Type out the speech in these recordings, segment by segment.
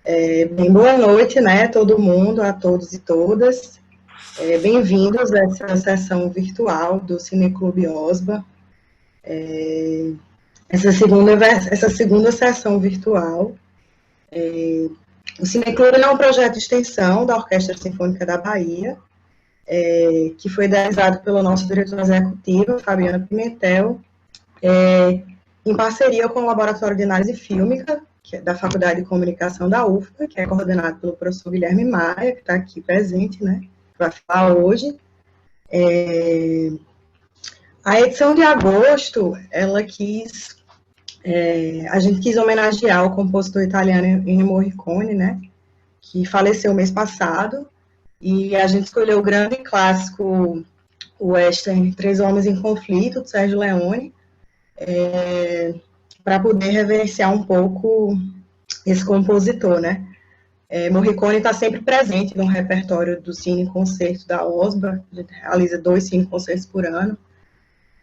Bem, boa noite, né, todo mundo, a todos e todas. Bem-vindos a essa sessão virtual do Cineclube OSBA. Essa segunda sessão virtual. O Cineclube é um projeto de extensão da Orquestra Sinfônica da Bahia, que foi idealizado pelo nosso diretor executivo, Fabiana Pimentel, em parceria com o Laboratório de Análise Fílmica, que é da Faculdade de Comunicação da UFBA, que é coordenado pelo professor Guilherme Maia, que está aqui presente, né, para falar hoje. A edição de agosto, a gente quis homenagear o compositor italiano Ennio Morricone, né, que faleceu mês passado, e a gente escolheu o grande clássico western Três Homens em Conflito, de Sérgio Leone, para poder reverenciar um pouco esse compositor, né. Morricone está sempre presente no repertório do Cine Concerto da OSBA, a gente realiza 2 Cine Concertos por ano,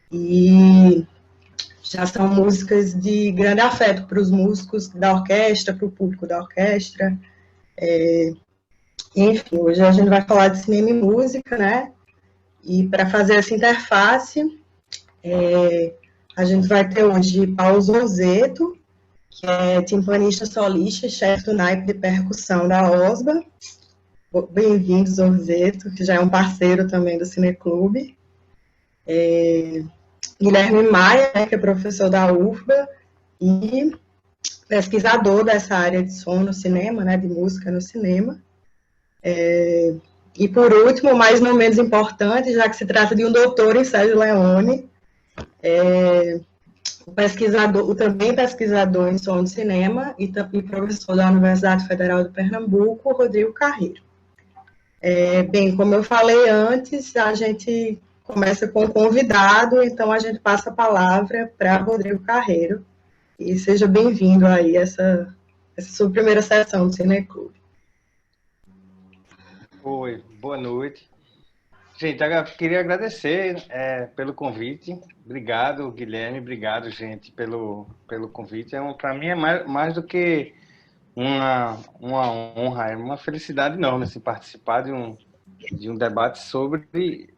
e já são músicas de grande afeto para os músicos da orquestra, para o público da orquestra. Enfim, hoje a gente vai falar de cinema e música, né? E para fazer essa interface, a gente vai ter hoje Paulo Zonzeto, que é timpanista solista, chefe do naipe de percussão da OSBA. Bem-vindo, Zonzeto, que já é um parceiro também do Cineclube. Guilherme Maia, né, que é professor da UFBA e pesquisador dessa área de som no cinema, né, de música no cinema. E por último, mas não menos importante, já que se trata de um doutor em Sérgio Leone, o também pesquisador em som de cinema e professor da Universidade Federal de Pernambuco, Rodrigo Carreiro. Bem, como eu falei antes, a gente começa com o convidado, então a gente passa a palavra para Rodrigo Carreiro. E seja bem-vindo aí a essa sua primeira sessão do Cineclube. Oi, boa noite. Gente, eu queria agradecer pelo convite. Obrigado, Guilherme. Obrigado, gente, pelo convite. Para mim é mais do que uma honra, é uma felicidade enorme assim, participar de um debate sobre,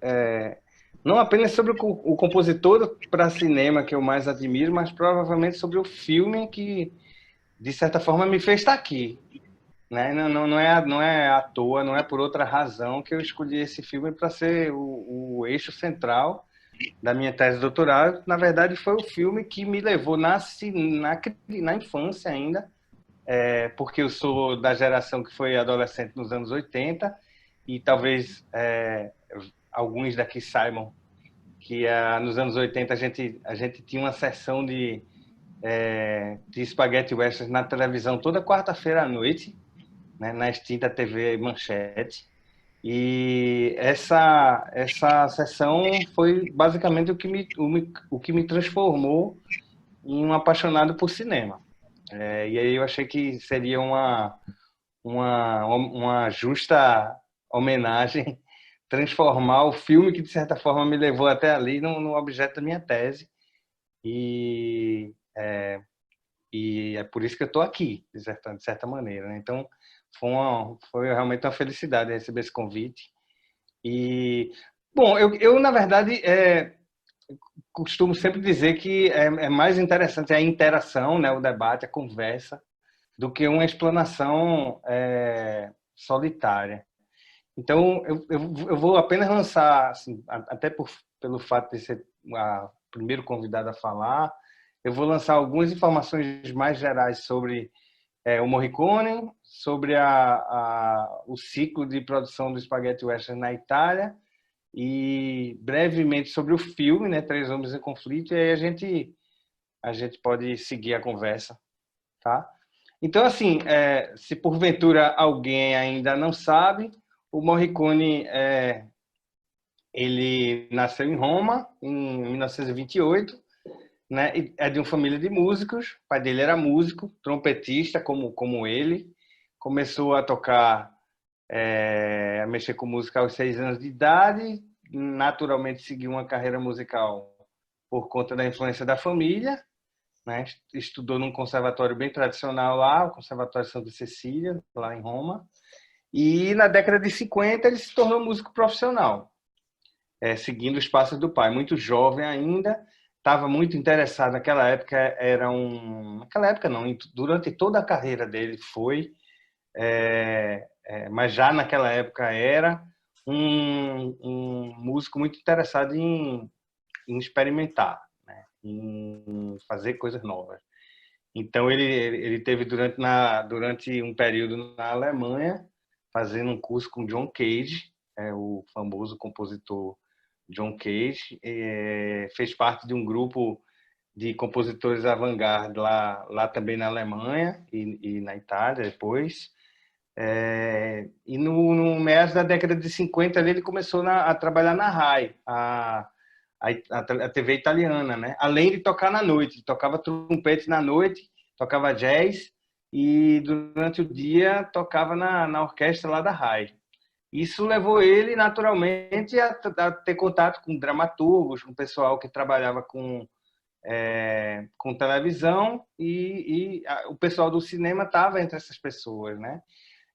não apenas sobre o compositor para cinema que eu mais admiro, mas provavelmente sobre o filme que, de certa forma, me fez estar aqui. Né? Não é à toa, não é por outra razão que eu escolhi esse filme para ser o eixo central da minha tese de doutorado. Na verdade, foi o filme que me levou na infância ainda, porque eu sou da geração que foi adolescente nos anos 80, e talvez alguns daqui saibam que nos anos 80 a gente tinha uma sessão de Spaghetti Western na televisão toda quarta-feira à noite, né, na extinta TV Manchete. E essa sessão foi basicamente o que me transformou em um apaixonado por cinema. E aí eu achei que seria uma justa homenagem transformar o filme que, de certa forma, me levou até ali no objeto da minha tese. E é por isso que eu estou aqui, de certa maneira, né? Então, foi realmente uma felicidade receber esse convite. E, bom, eu na verdade, costumo sempre dizer que é mais interessante a interação, né, o debate, a conversa, do que uma explanação solitária. Então, eu vou apenas lançar, assim, até pelo fato de ser o primeiro convidado a falar, eu vou lançar algumas informações mais gerais sobre o Morricone, sobre o ciclo de produção do Spaghetti Western na Itália, e brevemente sobre o filme, né, Três Homens em Conflito, e aí a gente pode seguir a conversa, tá? Então, assim, se porventura alguém ainda não sabe, o Morricone ele nasceu em Roma em 1928, né? É de uma família de músicos. O pai dele era músico, trompetista, como ele. Começou a tocar, a mexer com música aos 6 anos de idade. Naturalmente seguiu uma carreira musical por conta da influência da família. né? Estudou num conservatório bem tradicional lá, o Conservatório Santa Cecília, lá em Roma. E na década de 50 ele se tornou músico profissional, seguindo os passos do pai. Muito jovem ainda, estava muito interessado naquela época, naquela época não, durante toda a carreira dele foi, mas já naquela época era um músico muito interessado em experimentar, né? Em fazer coisas novas. Então ele teve durante um período na Alemanha fazendo um curso com John Cage, o famoso compositor John Cage, fez parte de um grupo de compositores avant-garde lá também na Alemanha e na Itália depois. E no meados da década de 50 ele começou a trabalhar na RAI, a TV italiana, né? Além de tocar na noite, ele tocava trompete na noite, tocava jazz e durante o dia tocava na orquestra lá da RAI. Isso levou ele naturalmente a ter contato com dramaturgos, com pessoal que trabalhava com televisão e o pessoal do cinema estava entre essas pessoas, né?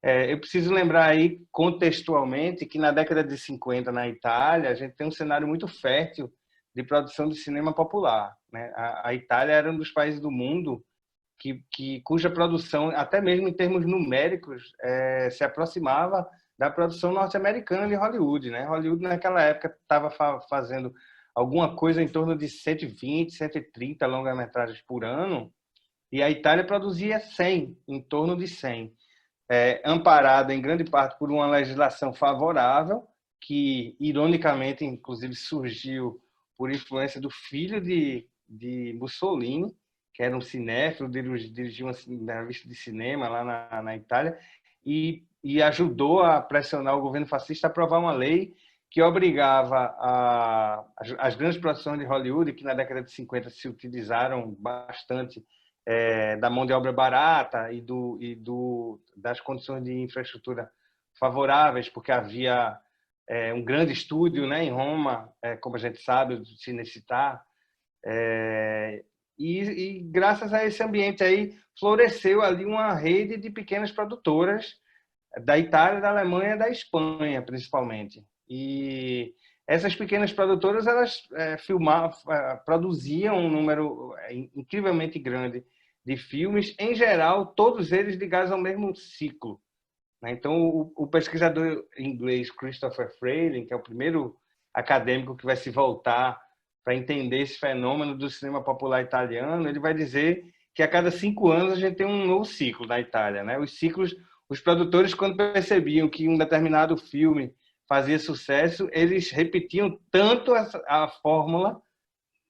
Eu preciso lembrar aí, contextualmente, que na década de 50, na Itália, a gente tem um cenário muito fértil de produção de cinema popular, né? A Itália era um dos países do mundo cuja produção, até mesmo em termos numéricos, se aproximava da produção norte-americana de Hollywood, né? Hollywood, naquela época, estava fazendo alguma coisa em torno de 120, 130 longa-metragens por ano, e a Itália produzia 100, em torno de 100. Amparada em grande parte por uma legislação favorável, que, ironicamente, inclusive surgiu por influência do filho de Mussolini, que era um cinéfilo, dirigiu uma revista de cinema lá na Itália, e ajudou a pressionar o governo fascista a aprovar uma lei que obrigava as grandes produções de Hollywood, que na década de 50 se utilizaram bastante da mão de obra barata e das condições de infraestrutura favoráveis, porque havia um grande estúdio, né, em Roma, como a gente sabe, do Cinecittà, e graças a esse ambiente aí floresceu ali uma rede de pequenas produtoras da Itália, da Alemanha e da Espanha, principalmente. E essas pequenas produtoras, elas produziam um número incrivelmente grande de filmes, em geral, todos eles ligados ao mesmo ciclo, né? Então, o pesquisador inglês Christopher Frayling, que é o primeiro acadêmico que vai se voltar para entender esse fenômeno do cinema popular italiano, ele vai dizer que a cada 5 anos a gente tem um novo ciclo na Itália, né? Os produtores, quando percebiam que um determinado filme fazia sucesso, eles repetiam tanto a fórmula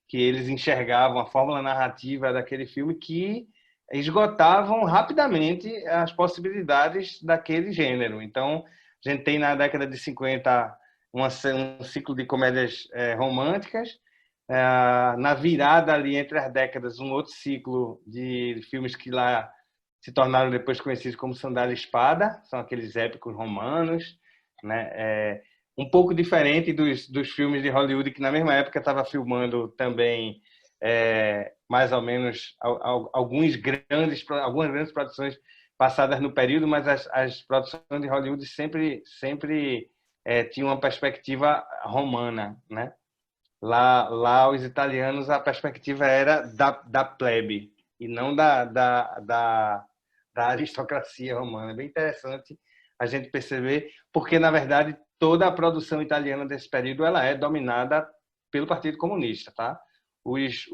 que eles enxergavam, a fórmula narrativa daquele filme, que esgotavam rapidamente as possibilidades daquele gênero. Então, a gente tem na década de 50 um ciclo de comédias românticas, na virada ali entre as décadas, um outro ciclo de filmes que lá se tornaram depois conhecidos como Sandália e Espada, são aqueles épicos romanos, né? Um pouco diferente dos filmes de Hollywood, que na mesma época estava filmando também mais ou menos algumas grandes produções passadas no período, mas as produções de Hollywood sempre tinham uma perspectiva romana, né? Lá os italianos, a perspectiva era da plebe e não da aristocracia romana. É bem interessante a gente perceber, porque, na verdade, toda a produção italiana desse período ela é dominada pelo Partido Comunista, tá? Os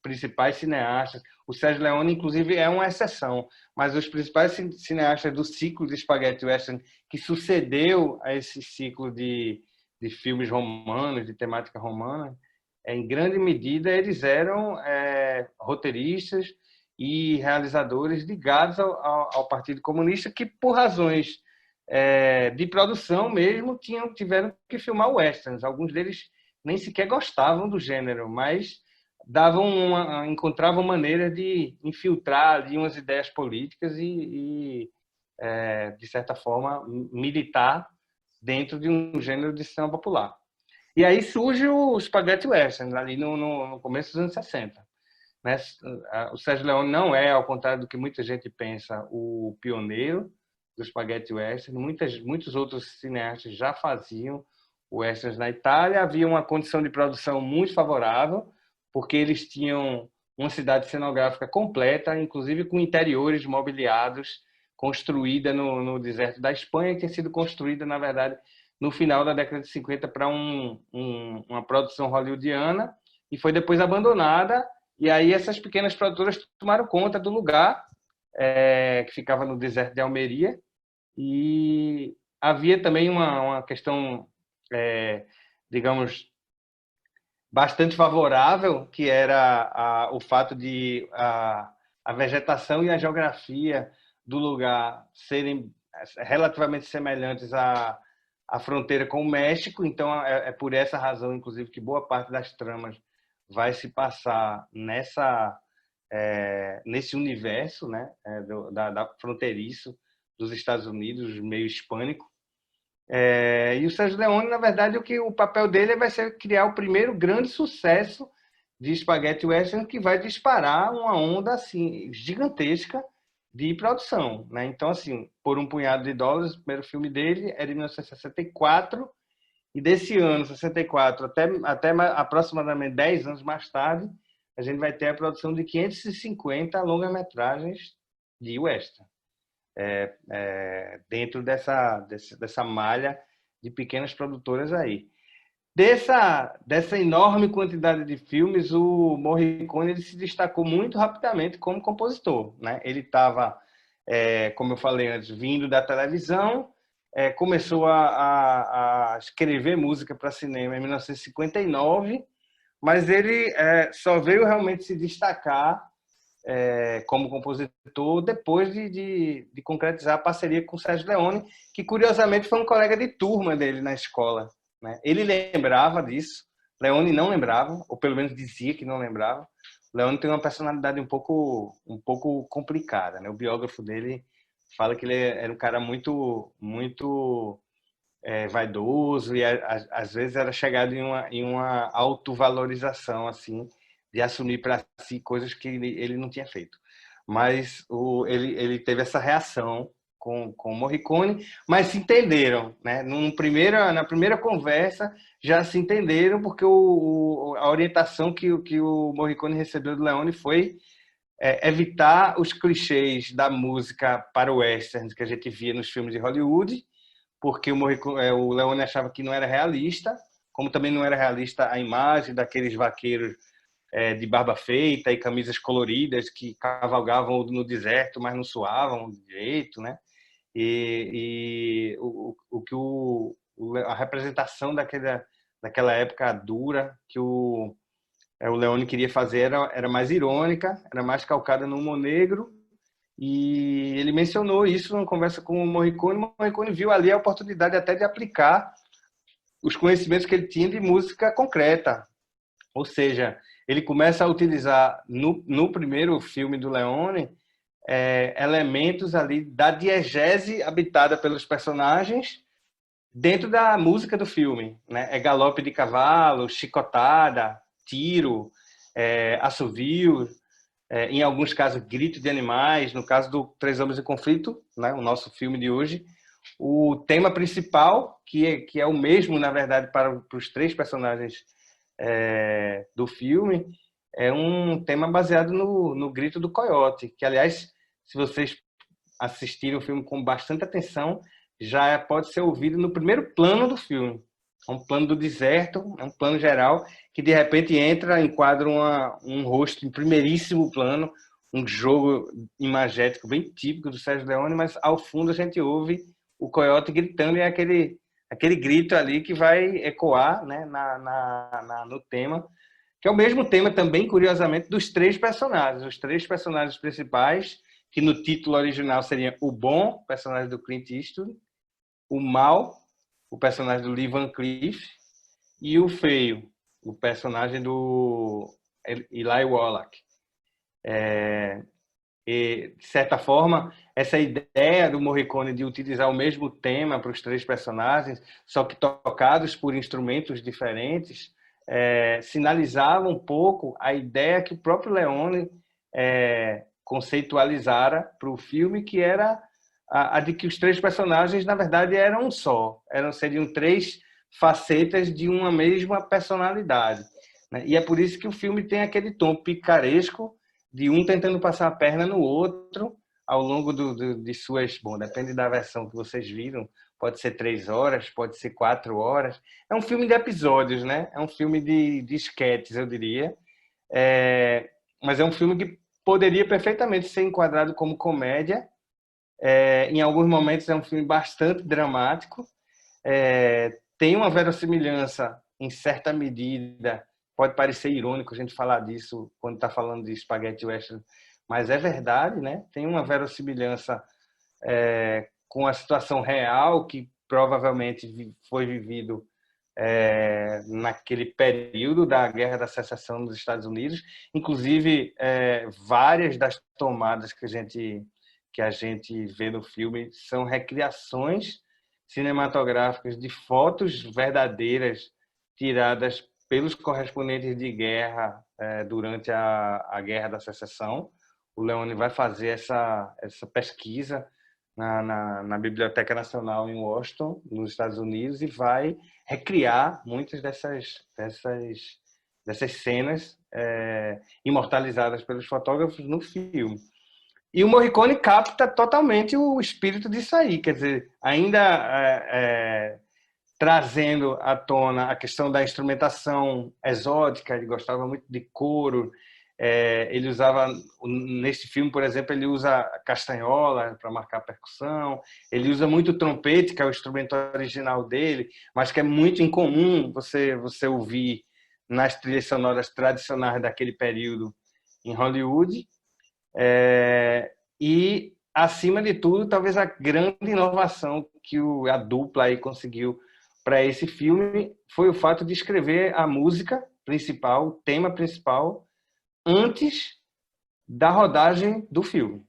principais cineastas, o Sergio Leone, inclusive, é uma exceção, mas os principais cineastas do ciclo de Spaghetti Western, que sucedeu a esse ciclo de filmes romanos, de temática romana, em grande medida, eles eram roteiristas e realizadores ligados ao Partido Comunista, que, por razões de produção mesmo, tiveram que filmar westerns. Alguns deles nem sequer gostavam do gênero, mas encontravam maneiras de infiltrar ali umas ideias políticas e de certa forma, militar dentro de um gênero de cinema popular. E aí surge o Spaghetti Western, ali no começo dos anos 60. né? O Sérgio Leone não é, ao contrário do que muita gente pensa, o pioneiro do spaghetti western. Muitos outros cineastas já faziam westerns na Itália. Havia uma condição de produção muito favorável, porque eles tinham uma cidade cenográfica completa, inclusive com interiores mobiliados, construída no deserto da Espanha, que tinha sido construída, na verdade, no final da década de 50 para uma produção hollywoodiana, e foi depois abandonada. E aí essas pequenas produtoras tomaram conta do lugar, que ficava no deserto de Almeria, e havia também uma questão, digamos, bastante favorável, que era o fato de a vegetação e a geografia do lugar serem relativamente semelhantes à fronteira com o México. Então, é por essa razão, inclusive, que boa parte das tramas vai se passar nesse universo, né, da fronteiriço dos Estados Unidos, meio hispânico. E o Sérgio Leone, na verdade, o papel dele vai ser criar o primeiro grande sucesso de spaghetti western, que vai disparar uma onda assim gigantesca de produção, né? Então, assim, Por um Punhado de Dólares, o primeiro filme dele é de 1964, e desse ano, 64, até aproximadamente 10 anos mais tarde, a gente vai ter a produção de 550 longa-metragens de western, dentro dessa malha de pequenas produtoras aí. Dessa enorme quantidade de filmes, o Morricone ele se destacou muito rapidamente como compositor, né? Ele estava, como eu falei antes, vindo da televisão, começou a escrever música para cinema em 1959, mas ele só veio realmente se destacar como compositor depois de concretizar a parceria com o Sérgio Leone, que curiosamente foi um colega de turma dele na escola, né? Ele lembrava disso, Leone não lembrava, ou pelo menos dizia que não lembrava. Leone tem uma personalidade um pouco complicada, né? O biógrafo dele fala que ele era um cara muito vaidoso, e às vezes era chegado em uma autovalorização, assim, de assumir para si coisas que ele não tinha feito. Mas ele teve essa reação com o Morricone, mas se entenderam, né? Na primeira conversa já se entenderam, porque a orientação que o Morricone recebeu do Leone foi evitar os clichês da música para o western que a gente via nos filmes de Hollywood, porque o Leone achava que não era realista, como também não era realista a imagem daqueles vaqueiros de barba feita e camisas coloridas que cavalgavam no deserto, mas não suavam direito, né? E a representação daquela época dura que o Leone queria fazer era mais irônica, era mais calcada no humor negro. E ele mencionou isso numa conversa com o Morricone viu ali a oportunidade até de aplicar os conhecimentos que ele tinha de música concreta. Ou seja, ele começa a utilizar no primeiro filme do Leone elementos ali da diegese habitada pelos personagens dentro da música do filme, né? É galope de cavalo, chicotada, tiro, assovio, em alguns casos grito de animais. No caso do Três Homens em Conflito, né, o nosso filme de hoje, o tema principal, que é o mesmo, na verdade, para os três personagens do filme, é um tema baseado no grito do coiote, que, aliás, se vocês assistirem o filme com bastante atenção, já pode ser ouvido no primeiro plano do filme. É um plano do deserto, é um plano geral, que de repente enquadra um rosto em primeiríssimo plano, um jogo imagético bem típico do Sérgio Leone, mas ao fundo a gente ouve o coiote gritando, e é aquele grito ali que vai ecoar, né, no tema, que é o mesmo tema também, curiosamente, dos três personagens. Os três personagens principais, que no título original seria o bom, personagem do Clint Eastwood, o mal, o personagem do Lee Van Cleef, e o feio, o personagem do Eli Wallach. E, de certa forma, essa ideia do Morricone de utilizar o mesmo tema para os três personagens, só que tocados por instrumentos diferentes, sinalizava um pouco a ideia que o próprio Leone conceitualizara para o filme, que era a de que os três personagens, na verdade, eram um só. Seriam três facetas de uma mesma personalidade, né? E é por isso que o filme tem aquele tom picaresco de um tentando passar a perna no outro ao longo de suas... Bom, depende da versão que vocês viram. Pode ser 3 horas, pode ser 4 horas. É um filme de episódios, né? É um filme de esquetes, eu diria. Mas é um filme que poderia perfeitamente ser enquadrado como comédia. Em alguns momentos é um filme bastante dramático. Tem uma verossimilhança, em certa medida. Pode parecer irônico a gente falar disso quando está falando de spaghetti western, mas é verdade, né? Tem uma verossimilhança com a situação real que provavelmente foi vivido naquele período da Guerra da Secessão dos Estados Unidos. Inclusive, várias das tomadas que a gente vê no filme são recriações cinematográficas de fotos verdadeiras tiradas pelos correspondentes de guerra durante a Guerra da Secessão. O Leone vai fazer essa pesquisa na Biblioteca Nacional em Washington, nos Estados Unidos, e vai recriar muitas dessas cenas imortalizadas pelos fotógrafos no filme. E o Morricone capta totalmente o espírito disso aí, quer dizer, ainda trazendo à tona a questão da instrumentação exótica. Ele gostava muito de coro. Ele usava, neste filme, por exemplo, ele usa castanhola para marcar percussão. Ele usa muito trompete, que é o instrumento original dele, mas que é muito incomum você ouvir nas trilhas sonoras tradicionais daquele período em Hollywood. E, acima de tudo, talvez a grande inovação que a dupla aí conseguiu para esse filme foi o fato de escrever a música principal, o tema principal, antes da rodagem do filme,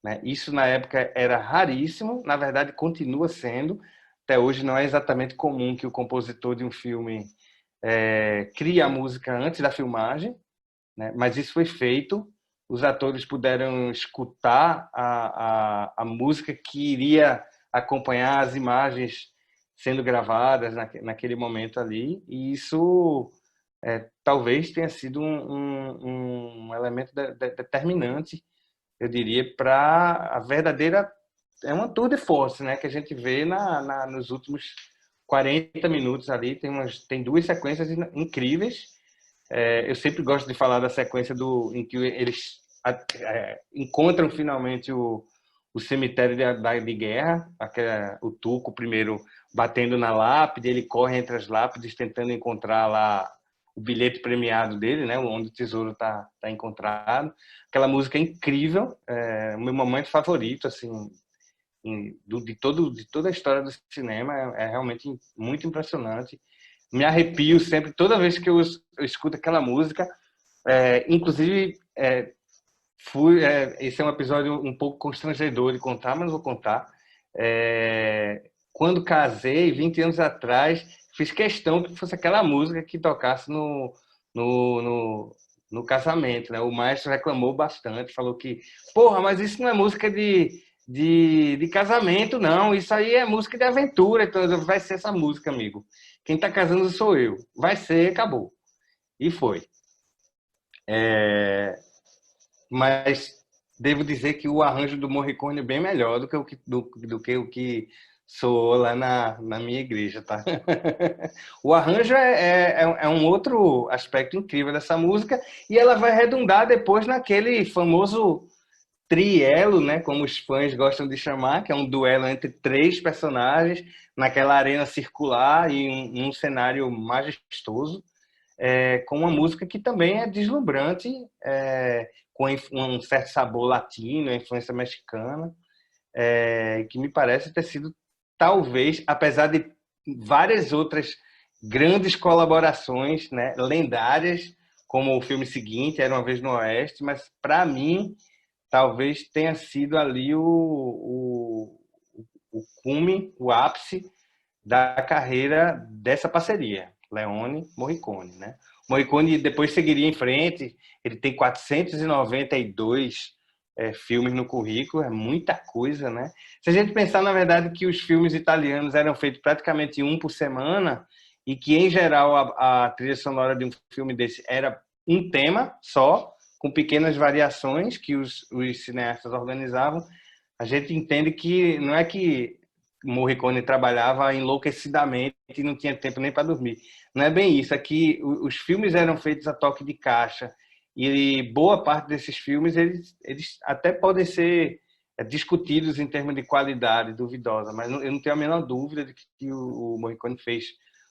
né? Isso, na época, era raríssimo. Na verdade, continua sendo. Até hoje não é exatamente comum que o compositor de um filme crie a música antes da filmagem, né? Mas isso foi feito. Os atores puderam escutar a música que iria acompanhar as imagens sendo gravadas naquele momento ali, e isso talvez tenha sido um elemento determinante, eu diria, para a verdadeira... É uma tour de force, né, que a gente vê nos últimos 40 minutos ali. Tem duas sequências incríveis. Eu sempre gosto de falar da sequência em que eles encontram finalmente o cemitério de guerra, o Tuco primeiro batendo na lápide, ele corre entre as lápides tentando encontrar lá o bilhete premiado dele, né, onde o tesouro está encontrado. Aquela música é incrível, o meu momento favorito, assim, de toda a história do cinema. É realmente muito impressionante. Me arrepio sempre, toda vez que eu escuto aquela música. Inclusive, esse é um episódio um pouco constrangedor de contar, mas vou contar. Quando casei, 20 anos atrás, fiz questão que fosse aquela música que tocasse no casamento, né? O maestro reclamou bastante, falou que, porra, mas isso não é música de casamento, não. Isso aí é música de aventura. Então, vai ser essa música, amigo. Quem está casando sou eu. Vai ser, acabou. E foi. Mas devo dizer que o arranjo do Morricone é bem melhor do que o que soou lá na minha igreja, tá? O arranjo é um outro aspecto incrível dessa música, e ela vai redundar depois naquele famoso trielo, né, como os fãs gostam de chamar, que é um duelo entre três personagens naquela arena circular e um cenário majestoso, com uma música que também é deslumbrante, com um certo sabor latino, influência mexicana, que me parece ter sido, talvez, apesar de várias outras grandes colaborações, né, lendárias, como o filme seguinte, Era uma Vez no Oeste, mas, para mim, talvez tenha sido ali o cume, o ápice da carreira dessa parceria. Leone, Morricone, né? Morricone depois seguiria em frente, ele tem 492 filmes no currículo, é muita coisa, né? Se a gente pensar, na verdade, que os filmes italianos eram feitos praticamente um por semana e que, em geral, a trilha sonora de um filme desse era um tema só, com pequenas variações que os cineastas organizavam, a gente entende que não é que Morricone trabalhava enlouquecidamente e não tinha tempo nem para dormir. Não é bem isso, é que os filmes eram feitos a toque de caixa e boa parte desses filmes eles até podem ser discutidos em termos de qualidade duvidosa, mas eu não tenho a menor dúvida de que o Morricone fez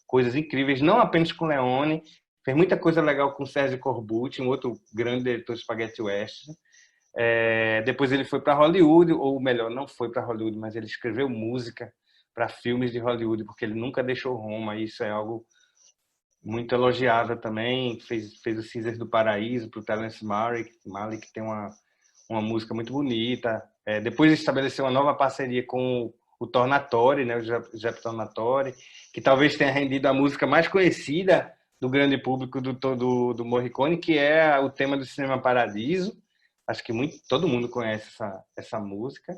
coisas incríveis, não apenas com Leone, fez muita coisa legal com Sergio Corbucci, um outro grande diretor de Spaghetti Western. Depois ele foi para Hollywood, ou melhor, não foi para Hollywood, mas ele escreveu música para filmes de Hollywood, porque ele nunca deixou Roma, e isso é algo muito elogiável também. Fez o Cinzas do Paraíso para o Terence Malick, que tem uma música muito bonita. Depois estabeleceu uma nova parceria com o Tornatore, né, o Giuseppe Tornatore, que talvez tenha rendido a música mais conhecida do grande público do Morricone, que é o tema do Cinema Paradiso. Acho que todo mundo conhece essa música.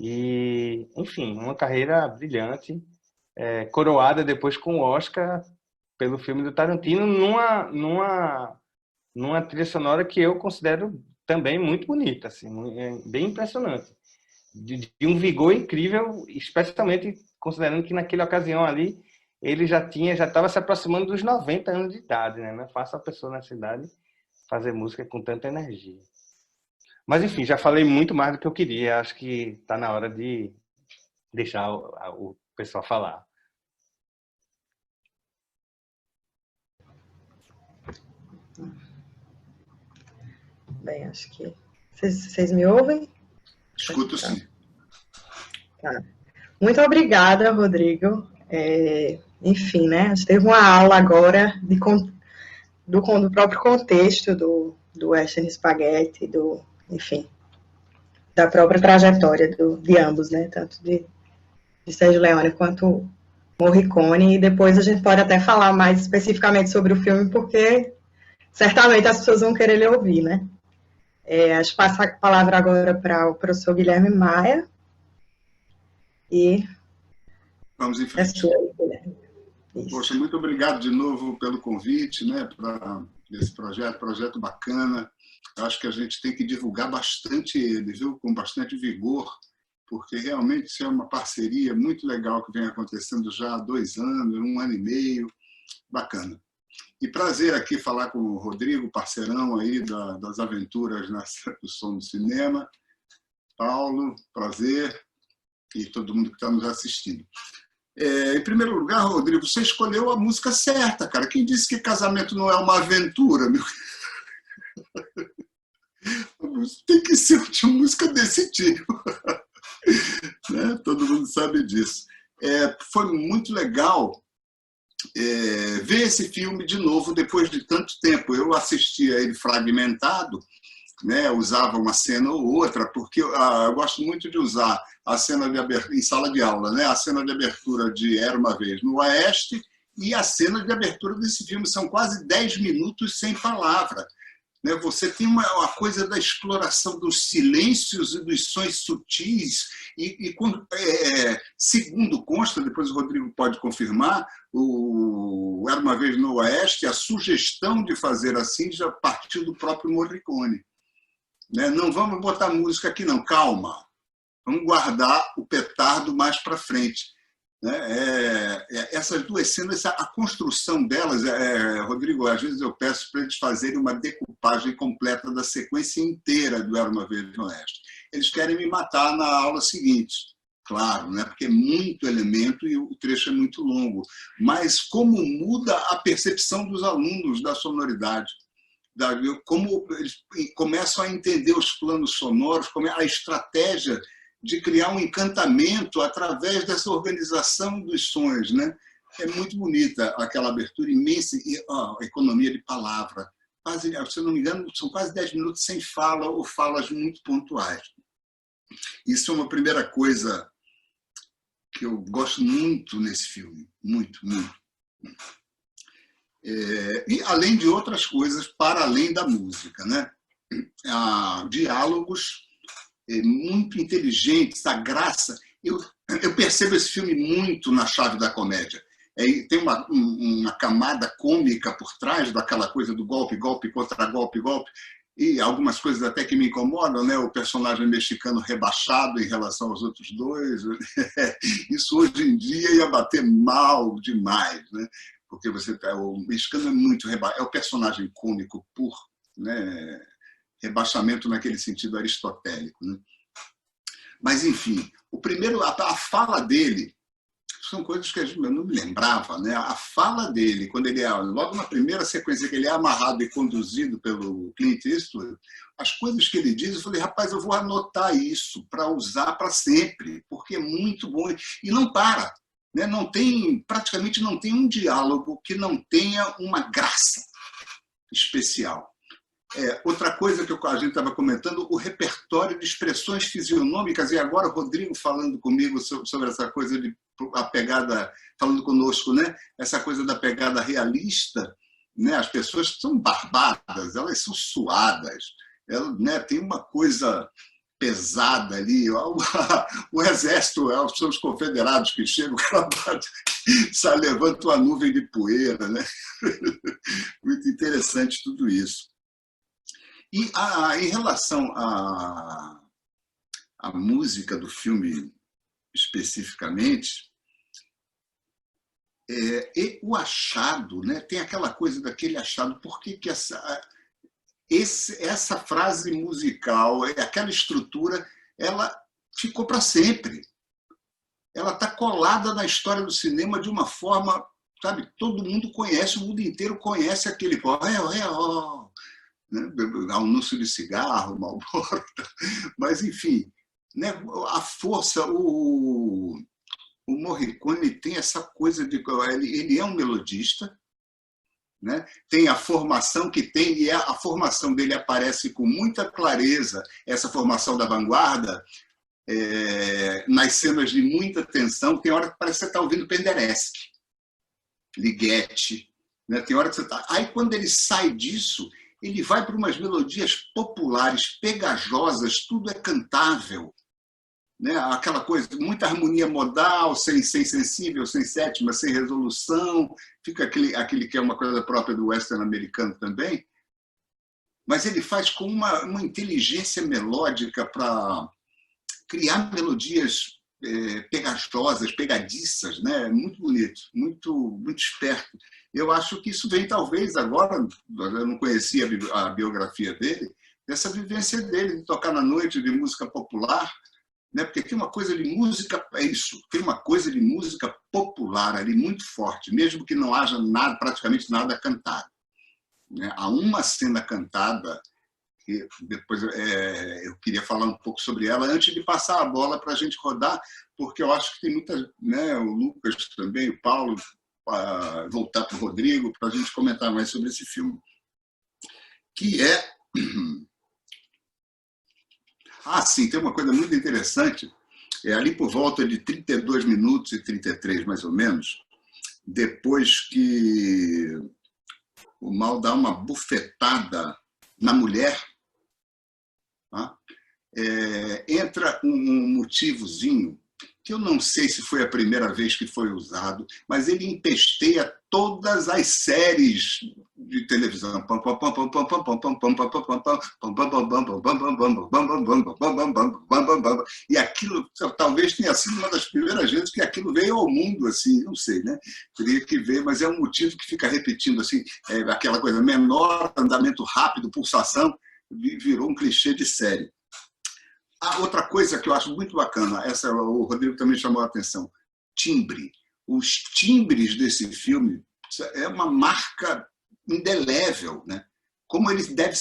E, enfim, uma carreira brilhante, coroada depois com o Oscar pelo filme do Tarantino, numa trilha sonora que eu considero também muito bonita, assim, bem impressionante. De um vigor incrível, especialmente considerando que naquela ocasião ali ele já estava se aproximando dos 90 anos de idade, né? Não é fácil a pessoa nessa idade fazer música com tanta energia. Mas, enfim, já falei muito mais do que eu queria. Acho que está na hora de deixar o pessoal falar. Bem, acho que... Vocês me ouvem? Escuto, sim. Tá. Muito obrigada, Rodrigo. Enfim, né? A gente teve uma aula agora do próprio contexto do Western Spaghetti, enfim, da própria trajetória de ambos, né? Tanto de Sergio Leone quanto Morricone. E depois a gente pode até falar mais especificamente sobre o filme, porque certamente as pessoas vão querer lhe ouvir, né? Acho que passo a palavra agora para o professor Guilherme Maia. E vamos em frente. É sua, Guilherme. Poxa, muito obrigado de novo pelo convite, né, para esse projeto bacana. Acho que a gente tem que divulgar bastante ele, viu, com bastante vigor, porque realmente isso é uma parceria muito legal que vem acontecendo já há 2 anos, 1 ano e meio, bacana. E prazer aqui falar com o Rodrigo, parceirão aí das aventuras do Som do Cinema. Paulo, prazer, e todo mundo que está nos assistindo. Em primeiro lugar, Rodrigo, você escolheu a música certa, cara. Quem disse que casamento não é uma aventura, meu? Tem que ser uma música desse tipo. Né? Todo mundo sabe disso. Foi muito legal ver esse filme de novo depois de tanto tempo. Eu assisti a ele fragmentado, né, usava uma cena ou outra, porque eu gosto muito de usar a cena de abertura em sala de aula, né, a cena de abertura de Era uma Vez no Oeste e a cena de abertura desse filme. São quase 10 minutos sem palavra. Né? Você tem uma coisa da exploração dos silêncios e dos sons sutis, segundo consta, depois o Rodrigo pode confirmar, Era uma Vez no Oeste, a sugestão de fazer assim já partiu do próprio Morricone. Né? Não vamos botar música aqui, não, calma, vamos guardar o petardo mais para frente. Né? Essas 2 cenas, a construção delas, Rodrigo, às vezes eu peço para eles fazerem uma decupagem completa da sequência inteira do Era uma Vez no Oeste. Eles querem me matar na aula seguinte, claro, né? Porque é muito elemento e o trecho é muito longo, mas como muda a percepção dos alunos da sonoridade, como eles começam a entender os planos sonoros, como a estratégia de criar um encantamento através dessa organização dos sons, né? É muito bonita aquela abertura imensa e a economia de palavra. Quase, se eu não me engano, são quase 10 minutos sem fala ou falas muito pontuais. Isso é uma primeira coisa que eu gosto muito nesse filme, muito, muito. E além de outras coisas, para além da música, né? Diálogos muito inteligentes, a graça. Eu percebo esse filme muito na chave da comédia. Tem uma camada cômica por trás daquela coisa do golpe, golpe, contra golpe, golpe, e algumas coisas até que me incomodam, né? O personagem mexicano rebaixado em relação aos outros dois. Isso hoje em dia ia bater mal demais, né? Porque o mexicano é muito rebaixado, é o personagem cômico por, né? Rebaixamento naquele sentido aristotélico, né? Mas, enfim, a fala dele, são coisas que eu não me lembrava, né? A fala dele, quando ele logo na primeira sequência que ele é amarrado e conduzido pelo Clint Eastwood, as coisas que ele diz, eu falei, rapaz, eu vou anotar isso para usar para sempre, porque é muito bom. E não para, né? Praticamente não tem um diálogo que não tenha uma graça especial. Outra coisa que a gente estava comentando, o repertório de expressões fisionômicas, e agora o Rodrigo falando comigo sobre essa coisa de a pegada, falando conosco, né? Essa coisa da pegada realista, né? As pessoas são barbadas, elas são suadas, né? Tem uma coisa pesada ali, o exército, são os confederados que chegam, levanta uma nuvem de poeira, né? Muito interessante tudo isso. E em relação à música do filme especificamente, e o achado, né? Tem aquela coisa daquele achado, por que essa frase musical, aquela estrutura, ela ficou para sempre. Ela está colada na história do cinema de uma forma, sabe, todo mundo conhece, o mundo inteiro conhece aquele né? Anúncio de cigarro, Marlboro, mas enfim, né? A força, o Morricone tem essa coisa de ele é um melodista, né? Tem a formação que tem, e a formação dele aparece com muita clareza, essa formação da vanguarda, nas cenas de muita tensão. Tem hora que parece que você está ouvindo Penderecki, Ligeti, né? Tem hora que você está. Aí quando ele sai disso, ele vai para umas melodias populares, pegajosas, tudo é cantável, né? Aquela coisa, muita harmonia modal, sem sensível, sem sétima, sem resolução, fica aquele que é uma coisa própria do western americano também, mas ele faz com uma inteligência melódica para criar melodias pegajosas, pegadiças, né? Muito bonito, muito, muito esperto. Eu acho que isso vem, talvez, agora, eu não conhecia a biografia dele, dessa vivência dele, de tocar na noite de música popular, né? Porque tem uma coisa de música, tem uma coisa de música popular ali muito forte, mesmo que não haja nada, praticamente nada cantado, né? Há uma cena cantada, que depois eu queria falar um pouco sobre ela, antes de passar a bola para a gente rodar, porque eu acho que tem muita, né? O Lucas também, o Paulo, voltar para o Rodrigo, para a gente comentar mais sobre esse filme, que é... sim, tem uma coisa muito interessante, ali por volta de 32 minutos e 33, mais ou menos, depois que o mal dá uma bufetada na mulher, tá? Entra um motivozinho, que eu não sei se foi a primeira vez que foi usado, mas ele empesteia todas as séries de televisão. E aquilo talvez tenha sido uma das primeiras vezes que aquilo veio ao mundo, assim, não sei, né? Teria que ver, mas é um motivo que fica repetindo, assim, aquela coisa menor, andamento rápido, pulsação, virou um clichê de série. Outra coisa que eu acho muito bacana, essa o Rodrigo também chamou a atenção, timbre. Os timbres desse filme é uma marca indelével, né? Como ele deve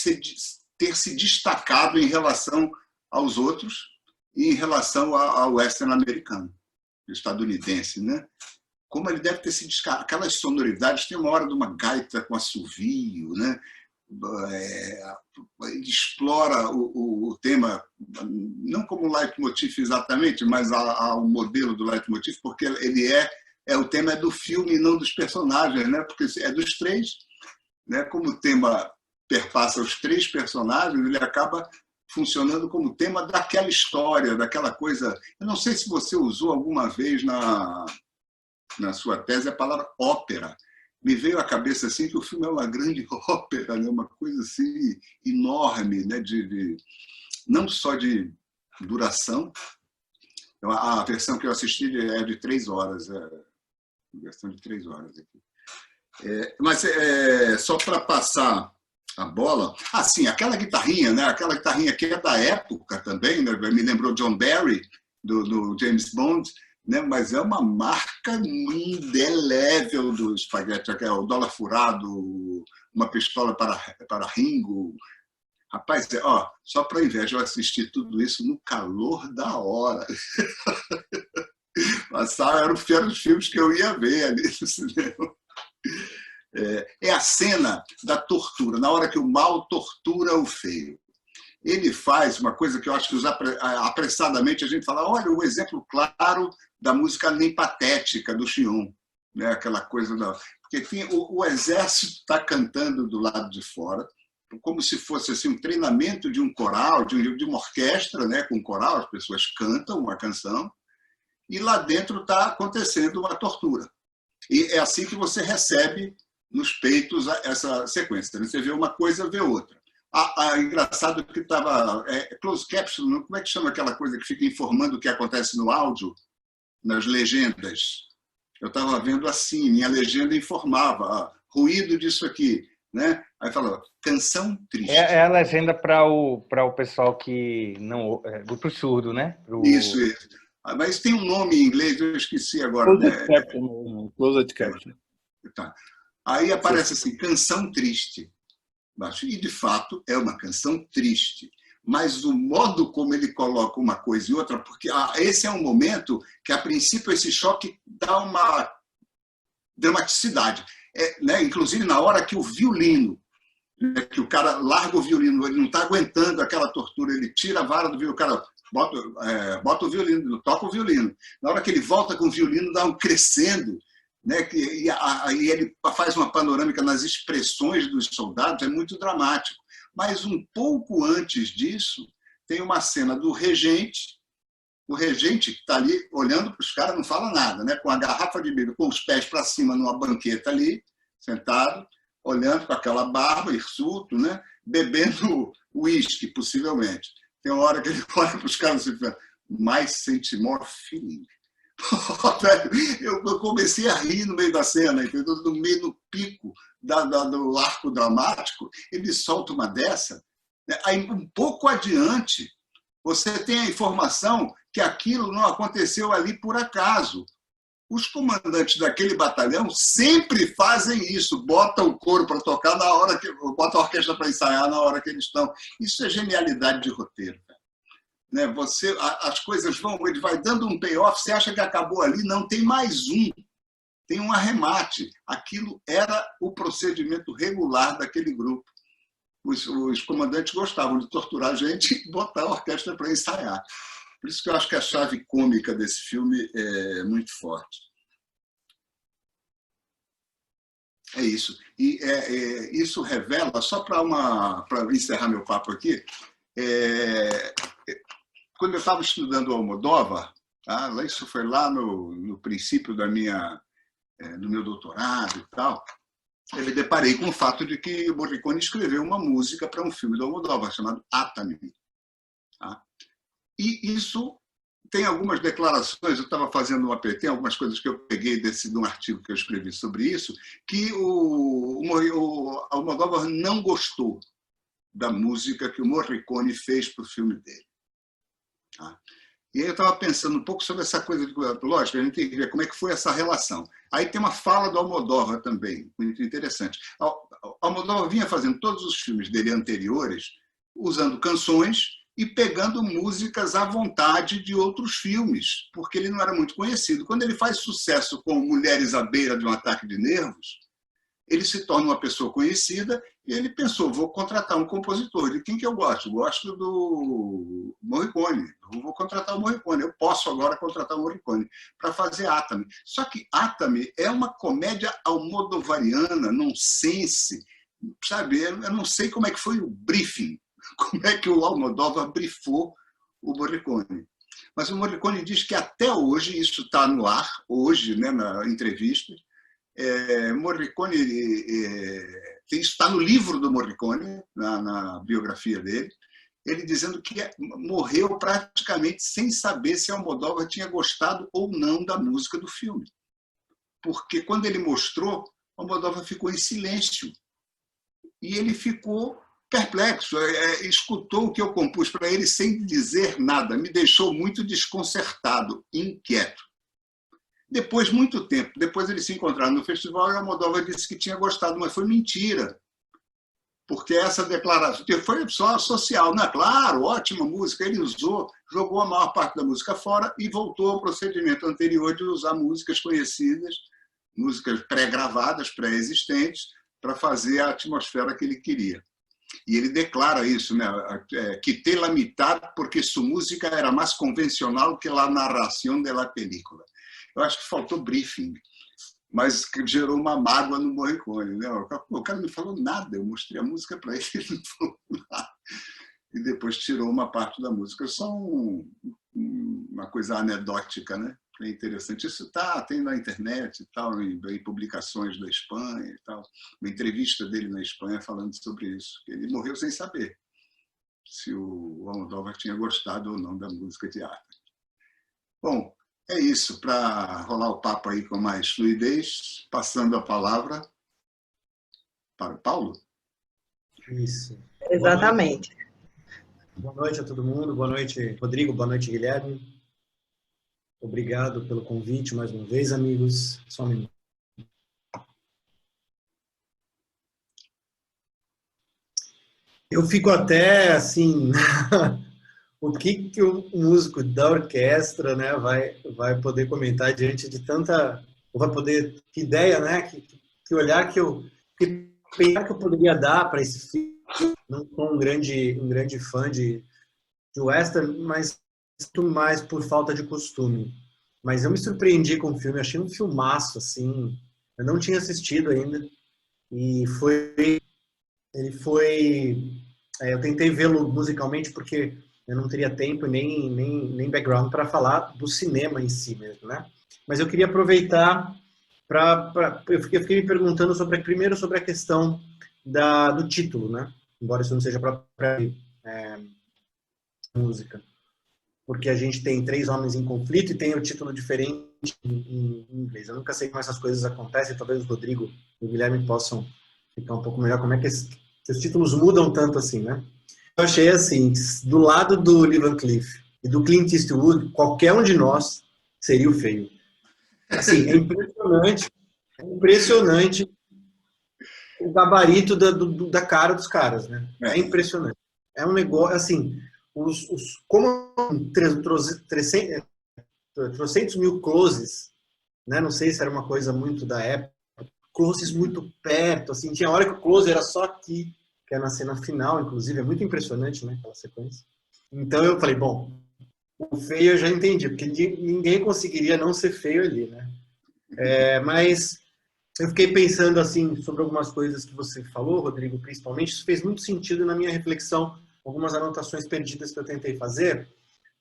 ter se destacado em relação aos outros e em relação ao western americano, estadunidense, né? Como ele deve ter se destacado. Aquelas sonoridades, tem uma hora de uma gaita com assovio, né? Ele explora o tema, não como leitmotiv exatamente, mas ao modelo do leitmotiv, porque ele o tema é do filme e não dos personagens, né? Porque é dos três, né? Como o tema perpassa os três personagens, ele acaba funcionando como tema daquela história, daquela coisa. Eu não sei se você usou alguma vez na sua tese a palavra ópera. Me veio à cabeça assim que o filme é uma grande ópera, né? Uma coisa assim enorme, né? Não só de duração. A versão que eu assisti é de 3 horas, versão de 3 horas aqui. Mas só para passar a bola, sim, aquela guitarrinha, né? Aquela guitarrinha que é da época também, né? Me lembrou John Barry, do James Bond, né? Mas é uma marca indelével do espaguete, o dólar furado, uma pistola para Ringo. Rapaz, só para inveja, eu assisti tudo isso no calor da hora. Eram os filmes que eu ia ver ali no cinema. É a cena da tortura, na hora que o mal tortura o feio. Ele faz uma coisa que eu acho que apressadamente a gente fala, olha, o exemplo claro da música nem patética do Chion, né? Aquela coisa porque o exército está cantando do lado de fora, como se fosse assim, um treinamento de um coral, de uma orquestra, né? Com coral, as pessoas cantam uma canção, e lá dentro está acontecendo uma tortura. E é assim que você recebe nos peitos essa sequência. Você vê uma coisa, vê outra. Engraçado que estava closed caption, como é que chama aquela coisa que fica informando o que acontece no áudio, nas legendas? Eu estava vendo assim, minha legenda informava, ruído disso aqui, né? Aí falava, canção triste. É a legenda para o pessoal que não... para o surdo, né? Isso. Mas tem um nome em inglês, eu esqueci agora. Closed caption. Tá. Aí aparece assim, canção triste. E, de fato, é uma canção triste. Mas o modo como ele coloca uma coisa e outra, porque esse é um momento que, a princípio, esse choque dá uma dramaticidade. Né? Inclusive, na hora que o violino, né? Que o cara larga o violino, ele não está aguentando aquela tortura, ele tira a vara do violino, o cara bota o violino, toca o violino. Na hora que ele volta com o violino, dá um crescendo, né? E aí ele faz uma panorâmica nas expressões dos soldados, é muito dramático. Mas um pouco antes disso, tem uma cena do regente, o regente que está ali olhando para os caras, não fala nada, né? Com a garrafa de bebida, com os pés para cima numa banqueta ali, sentado, olhando com aquela barba, hirsuto, né? Bebendo uísque, possivelmente. Tem uma hora que ele olha para os caras e fala, mais sente more feeling. Eu comecei a rir no meio da cena, entendeu? No meio do pico do arco dramático, ele solta uma dessa. Aí, um pouco adiante, você tem a informação que aquilo não aconteceu ali por acaso. Os comandantes daquele batalhão sempre fazem isso, botam o coro para tocar na hora que... botam a orquestra para ensaiar na hora que eles estão. Isso é genialidade de roteiro. Né? As coisas ele vai dando um payoff, você acha que acabou ali, não, tem mais um, tem um arremate. Aquilo era o procedimento regular daquele grupo. Os comandantes gostavam de torturar a gente e botar a orquestra para ensaiar. Por isso que eu acho que a chave cômica desse filme é muito forte. É isso. E isso revela, só para encerrar meu papo aqui, quando eu estava estudando Almodóvar, tá? Isso foi lá no princípio do meu doutorado e tal, eu me deparei com o fato de que o Morricone escreveu uma música para um filme do Almodóvar chamado Atami. Tá? E isso tem algumas declarações, eu estava fazendo um APT, algumas coisas que eu peguei de um artigo que eu escrevi sobre isso, que o Almodóvar não gostou da música que o Morricone fez para o filme dele. Tá? E aí eu estava pensando um pouco sobre essa coisa, lógico, a gente tem que ver como é que foi essa relação. Aí tem uma fala do Almodóvar também, muito interessante. O Almodóvar vinha fazendo todos os filmes dele anteriores, usando canções e pegando músicas à vontade de outros filmes, porque ele não era muito conhecido. Quando ele faz sucesso com Mulheres à Beira de um Ataque de Nervos, ele se torna uma pessoa conhecida e ele pensou, vou contratar um compositor. De quem que eu gosto? Gosto do Morricone. Eu vou contratar o Morricone. Eu posso agora contratar o Morricone para fazer Atami. Só que Atami é uma comédia almodovariana, nonsense, sabe? Eu não sei como é que foi o briefing, como é que o Almodóvar briefou o Morricone. Mas o Morricone diz que até hoje, isso está no ar, hoje, né, na entrevista, Morricone, isso está no livro do Morricone, na biografia dele, ele dizendo que morreu praticamente sem saber se Almodóvar tinha gostado ou não da música do filme. Porque quando ele mostrou, Almodóvar ficou em silêncio. E ele ficou perplexo, escutou o que eu compus para ele sem dizer nada, me deixou muito desconcertado, inquieto. Depois, muito tempo, depois eles se encontraram no festival e a Almodóvar disse que tinha gostado, mas foi mentira. Porque essa declaração foi só social, né? Claro, ótima música, ele usou, jogou a maior parte da música fora e voltou ao procedimento anterior de usar músicas conhecidas, músicas pré-gravadas, pré-existentes, para fazer a atmosfera que ele queria. E ele declara isso, né? Quitté la mitad porque sua música era mais convencional que a narração da película. Eu acho que faltou briefing, mas gerou uma mágoa no Morricone, né? O cara não falou nada, eu mostrei a música para ele, ele não falou nada. E depois tirou uma parte da música. Só uma coisa anedótica, né? É interessante. Isso tem na internet, e tal, em publicações da Espanha e tal. Uma entrevista dele na Espanha falando sobre isso. Ele morreu sem saber se o Almodóvar tinha gostado ou não da música de arte. Bom, é isso. Para rolar o papo aí com mais fluidez, passando a palavra para o Paulo. Isso. Exatamente. Boa noite a todo mundo. Boa noite, Rodrigo. Boa noite, Guilherme. Obrigado pelo convite mais uma vez, amigos. Só um minuto. Eu fico até assim, o que o músico da orquestra, né, vai poder comentar diante de tanta, ou vai poder, que ideia, né, que olhar que pensar que eu poderia dar para esse filme. Não sou um grande fã de western, mas muito mais por falta de costume. Mas eu me surpreendi com o filme, achei um filmaço, assim, eu não tinha assistido ainda, e eu tentei vê-lo musicalmente porque eu não teria tempo nem background para falar do cinema em si mesmo, né? Mas eu queria aproveitar eu fiquei me perguntando primeiro sobre a questão do título, né? Embora isso não seja para música. Porque a gente tem 3 homens em conflito e tem o título diferente em inglês. Eu nunca sei como essas coisas acontecem, talvez o Rodrigo e o Guilherme possam ficar um pouco melhor, como é que os títulos mudam tanto assim, né? Eu achei assim, do lado do Lee Van Cleef e do Clint Eastwood, qualquer um de nós seria o feio. Assim, é impressionante o gabarito da cara dos caras, né? É impressionante. É um negócio, assim, como 300 mil closes, né? Não sei se era uma coisa muito da época, closes muito perto, assim, tinha hora que o close era só aqui, que é na cena final, inclusive, é muito impressionante, né, aquela sequência. Então eu falei, bom, o feio eu já entendi, porque ninguém conseguiria não ser feio ali, né? Mas eu fiquei pensando, assim, sobre algumas coisas que você falou, Rodrigo, principalmente, isso fez muito sentido na minha reflexão, algumas anotações perdidas que eu tentei fazer.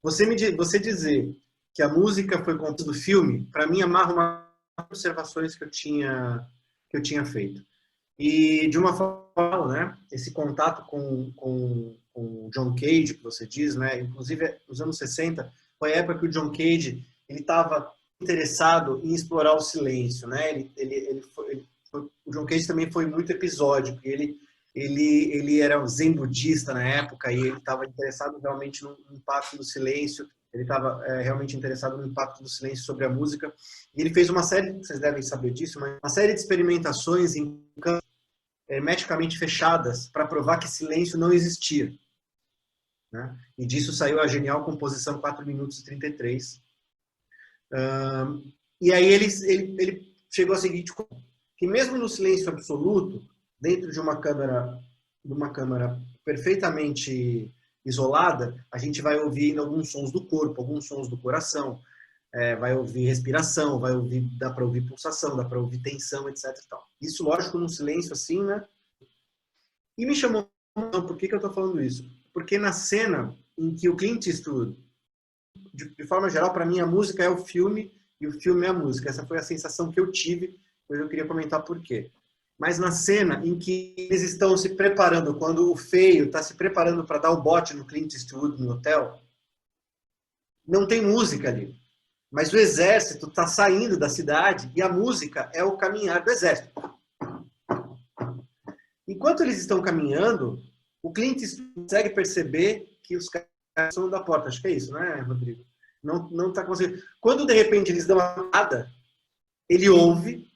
Você dizer que a música foi composta do filme, para mim, amarra uma observações que eu tinha feito. E, de uma forma, né, esse contato com o John Cage, que você diz, né, inclusive nos anos 60, foi a época que o John Cage estava interessado em explorar o silêncio, né? O John Cage também foi muito episódico, ele era um zen budista na época e ele estava interessado realmente no impacto do silêncio, ele estava realmente interessado no impacto do silêncio sobre a música. E ele fez uma série, vocês devem saber disso, mas uma série de experimentações em campos hermeticamente fechadas para provar que silêncio não existia, né? E disso saiu a genial composição 4 minutos e 33. E aí ele chegou ao seguinte: que mesmo no silêncio absoluto, dentro de uma câmara perfeitamente isolada, a gente vai ouvir alguns sons do corpo, alguns sons do coração, vai ouvir respiração, dá para ouvir pulsação, dá para ouvir tensão, etc. E tal. Isso, lógico, num silêncio assim, né? E me chamou, por que eu estou falando isso? Porque na cena em que o Clint Eastwood, de forma geral, para mim a música é o filme e o filme é a música. Essa foi a sensação que eu tive, mas eu queria comentar por quê. Mas na cena em que eles estão se preparando, quando o feio está se preparando para dar o bote no Clint Eastwood no hotel, não tem música ali. Mas o exército está saindo da cidade e a música é o caminhar do exército. Enquanto eles estão caminhando, o Clint consegue perceber que os caras são da porta. Acho que é isso, né, Rodrigo? Não está conseguindo. Quando, de repente, eles dão uma parada, ele ouve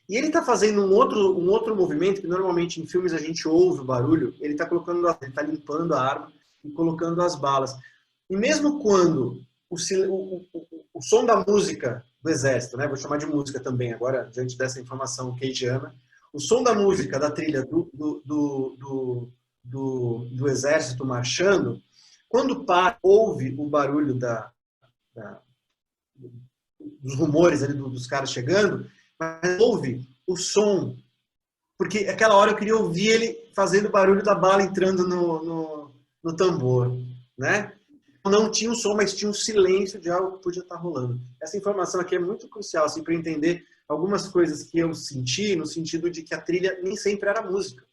e ele está fazendo um outro movimento que, normalmente, em filmes a gente ouve o barulho. Ele está limpando a arma e colocando as balas. E mesmo quando o som da música do exército, né, vou chamar de música também agora, diante dessa informação cageana, o som da música, da trilha do exército marchando, quando ouve o barulho dos rumores ali dos caras chegando, mas ouve o som, porque aquela hora eu queria ouvir ele fazendo o barulho da bala entrando no tambor, né? Não tinha um som, mas tinha um silêncio de algo que podia estar rolando. Essa informação aqui é muito crucial, assim, para entender algumas coisas que eu senti, no sentido de que a trilha nem sempre era música,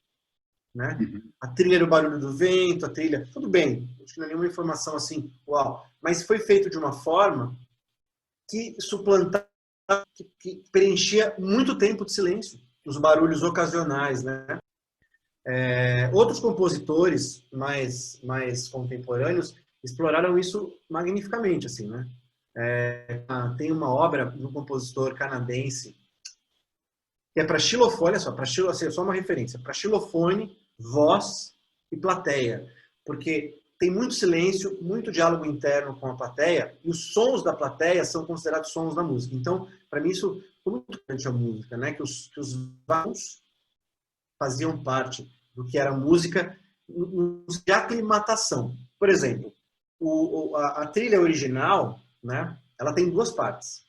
né? A trilha era o barulho do vento, a trilha... Tudo bem, acho que não é nenhuma informação assim, uau. Mas foi feito de uma forma que suplantava, que preenchia muito tempo de silêncio, os barulhos ocasionais, né? Outros compositores mais contemporâneos exploraram isso magnificamente, assim, né? Tem uma obra do compositor canadense que é para xilofone, assim, só uma referência, para xilofone, voz e plateia, porque tem muito silêncio, muito diálogo interno com a plateia, e os sons da plateia são considerados sons da música. Então, para mim, isso foi muito importante a música, né? Que os vãos faziam parte do que era música de aclimatação. Por exemplo, a trilha original, né? Ela tem duas partes,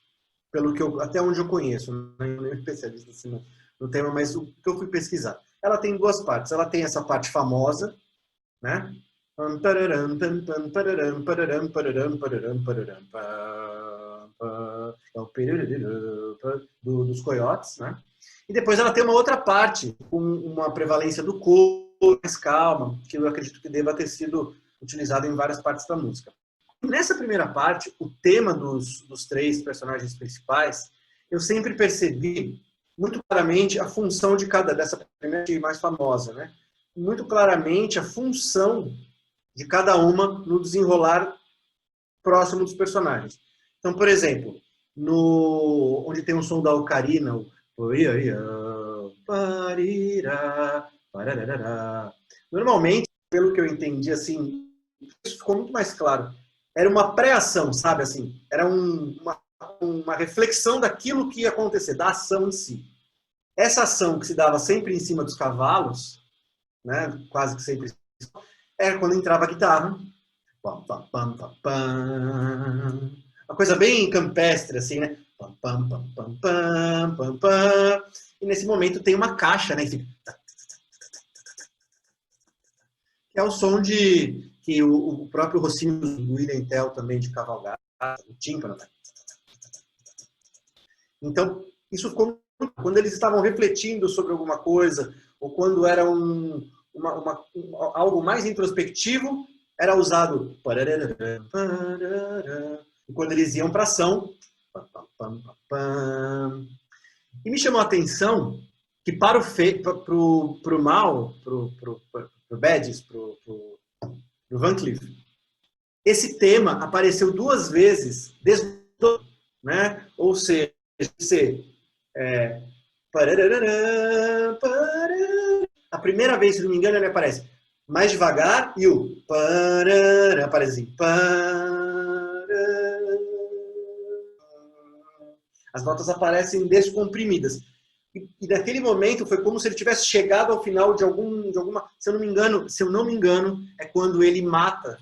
até onde eu conheço, não é especialista assim, no tema, mas o que eu fui pesquisar. Ela tem duas partes. Ela tem essa parte famosa, né? Dos coiotes, né? E depois ela tem uma outra parte, com uma prevalência do coro, mais calma, que eu acredito que deva ter sido utilizado em várias partes da música. Nessa primeira parte, o tema dos três personagens principais, eu sempre percebi muito claramente a função de dessa primeira e mais famosa, né? Muito claramente a função de cada uma no desenrolar próximo dos personagens. Então, por exemplo, onde tem o som da ocarina, normalmente, pelo que eu entendi, assim, isso ficou muito mais claro. Era uma pré-ação, sabe, assim, era uma reflexão daquilo que ia acontecer, da ação em si. Essa ação que se dava sempre em cima dos cavalos, né, quase que sempre, era quando entrava a guitarra. Pam, pam, pam, pam, pam. Uma coisa bem campestre, assim, né? Pam, pam, pam, pam, pam, pam, pam. E nesse momento tem uma caixa, né? Que é o som que o próprio Rossini, do William Tell também, de cavalgada, o tímpano. Então, isso ficou... Quando eles estavam refletindo sobre alguma coisa, ou quando era algo mais introspectivo, era usado... E quando eles iam para ação... E me chamou a atenção que para o mal, para o Badges, para o Van Cleef, esse tema apareceu duas vezes, né? Ou seja, a primeira vez, se não me engano, ele aparece mais devagar e o aparece assim. As notas aparecem descomprimidas. E naquele momento foi como se ele tivesse chegado ao final de alguma, se eu não me engano, é quando ele mata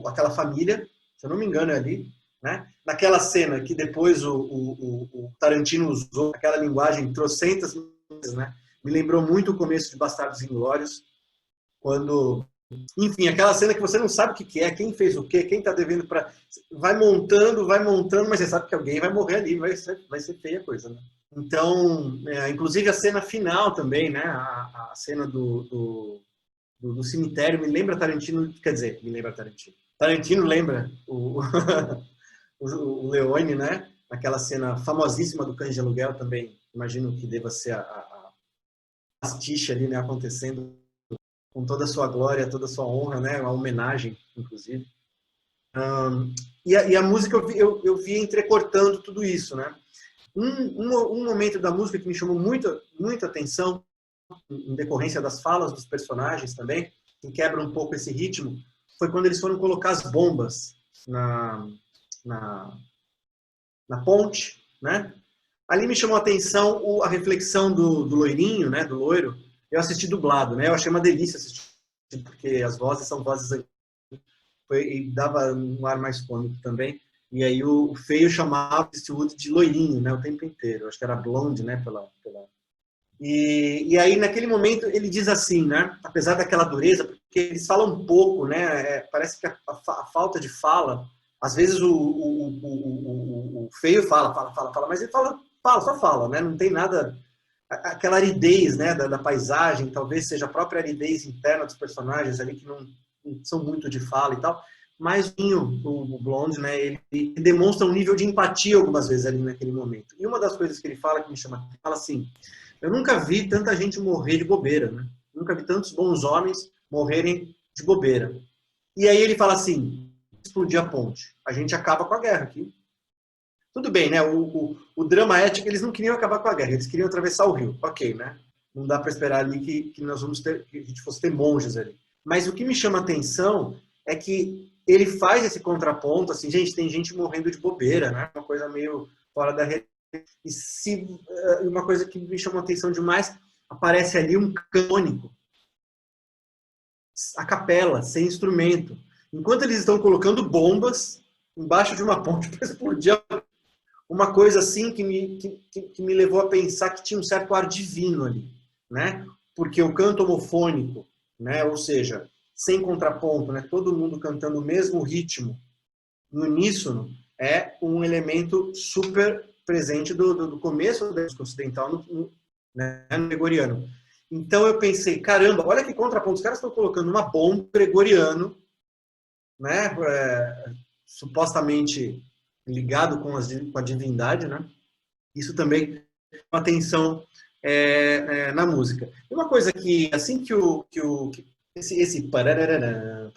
aquela família, se eu não me engano é ali, né? Naquela cena que depois o Tarantino usou aquela linguagem trocentas vezes, né? Me lembrou muito o começo de Bastardos Inglórios, quando, enfim, aquela cena que você não sabe o que é, quem fez o quê, quem está devendo para, vai montando, mas você sabe que alguém vai morrer ali, vai ser feia a coisa, né? Então, inclusive a cena final também, né? A cena do cemitério me lembra Tarantino, quer dizer, me lembra Tarantino. Tarantino lembra o Leone, né? Aquela cena famosíssima do Cães de Aluguel também, imagino que deva ser a pastiche ali, né? Acontecendo com toda a sua glória, toda a sua honra, né? Uma homenagem, inclusive. E a música eu vi entrecortando tudo isso, né? Um momento da música que me chamou muita atenção, em decorrência das falas dos personagens também, que quebra um pouco esse ritmo, foi quando eles foram colocar as bombas na ponte, né? Ali me chamou a atenção a reflexão do loirinho, né? Do loiro. Eu assisti dublado, né? Eu achei uma delícia assistir, porque as vozes são vozes e dava um ar mais cômico também. E aí o feio chamava o Eastwood de loirinho, né? O tempo inteiro. Eu acho que era blonde, né? E aí, naquele momento, ele diz assim, né? Apesar daquela dureza, porque eles falam um pouco, né? Parece que a falta de fala, às vezes o feio fala, mas ele só fala, né? Não tem nada, aquela aridez, né? Da paisagem, talvez seja a própria aridez interna dos personagens ali, que não são muito de fala e tal. Mas o Blonde, né? Ele demonstra um nível de empatia algumas vezes ali naquele momento. E uma das coisas que ele fala, que me chama, fala assim: eu nunca vi tanta gente morrer de bobeira, né? Nunca vi tantos bons homens morrerem de bobeira. E aí ele fala assim: explodir a ponte, a gente acaba com a guerra aqui. Tudo bem, né? O drama ético, eles não queriam acabar com a guerra, eles queriam atravessar o rio. Ok, né? Não dá para esperar ali que nós vamos ter, que a gente fosse ter monges ali. Mas o que me chama a atenção é que ele faz esse contraponto, assim, gente, tem gente morrendo de bobeira, né? Uma coisa meio fora da realidade. E uma coisa que me chamou a atenção demais, aparece ali um canônico, a capela, sem instrumento. Enquanto eles estão colocando bombas embaixo de uma ponte para explodir, uma coisa assim que me levou a pensar que tinha um certo ar divino ali, né? Porque o canto homofônico, né? Ou seja, sem contraponto, né? Todo mundo cantando o mesmo ritmo, no uníssono, é um elemento super presente do começo da música ocidental no gregoriano. Então eu pensei, caramba, olha que contraponto, os caras estão colocando uma bomba gregoriano, né, supostamente ligado com a divindade, né? Isso também é uma atenção na música. E uma coisa que, assim que esse pararará,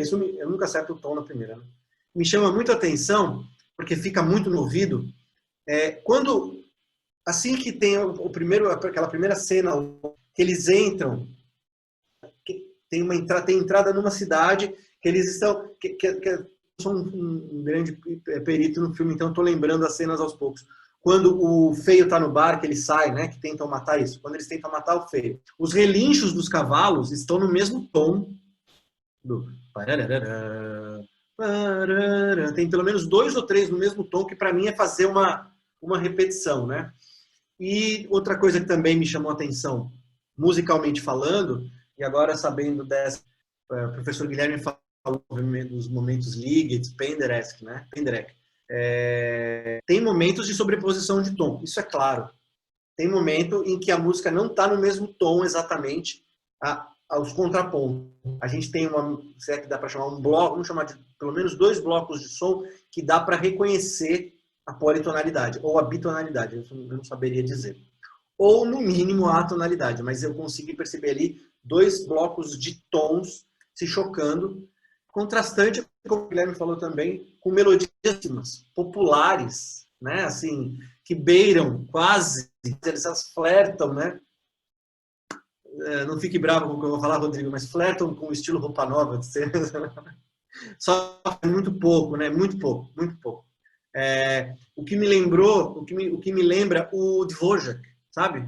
isso eu nunca acerto o tom na primeira, né? Me chama muito a atenção, porque fica muito no ouvido, quando, assim que tem aquela primeira cena, que eles entram, que tem entrada numa cidade, que eles estão, que eu sou um grande perito no filme, então estou lembrando as cenas aos poucos. Quando o feio está no bar, que ele sai, né, que tentam matar isso, quando eles tentam matar o feio. Os relinchos dos cavalos estão no mesmo tom do... Tem pelo menos 2 ou 3 no mesmo tom, que para mim é fazer uma repetição, né? E outra coisa que também me chamou a atenção, musicalmente falando, e agora sabendo dessa, o professor Guilherme falou dos momentos Liget, Penderecki, né? Tem momentos de sobreposição de tom, isso é claro. Tem momento em que a música não está no mesmo tom exatamente aos contrapontos. A gente tem se é que dá para chamar um bloco, vamos chamar de pelo menos 2 blocos de som que dá para reconhecer a politonalidade, ou a bitonalidade, eu não saberia dizer. Ou, no mínimo, a atonalidade, mas eu consegui perceber ali 2 blocos de tons se chocando, contrastante, como o Guilherme falou também, com melodias populares, né? Assim, que beiram quase, eles flertam, né? Não fique bravo com o que eu vou falar, Rodrigo, mas flertam com o estilo Roupa Nova. Só muito pouco, né? Muito pouco, muito pouco. O que me lembrou, o que me lembra o Dvorak, sabe?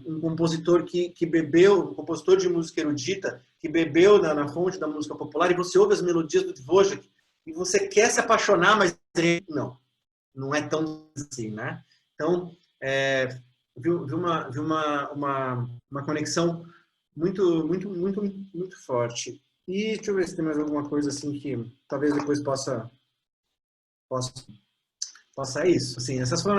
Um compositor que bebeu, um compositor de música erudita, que bebeu na fonte da música popular, e você ouve as melodias do Dvořák, e você quer se apaixonar, mas não é tão assim, né? Então, vi uma conexão muito forte. E deixa eu ver se tem mais alguma coisa assim que talvez depois possa isso. Assim, essas foram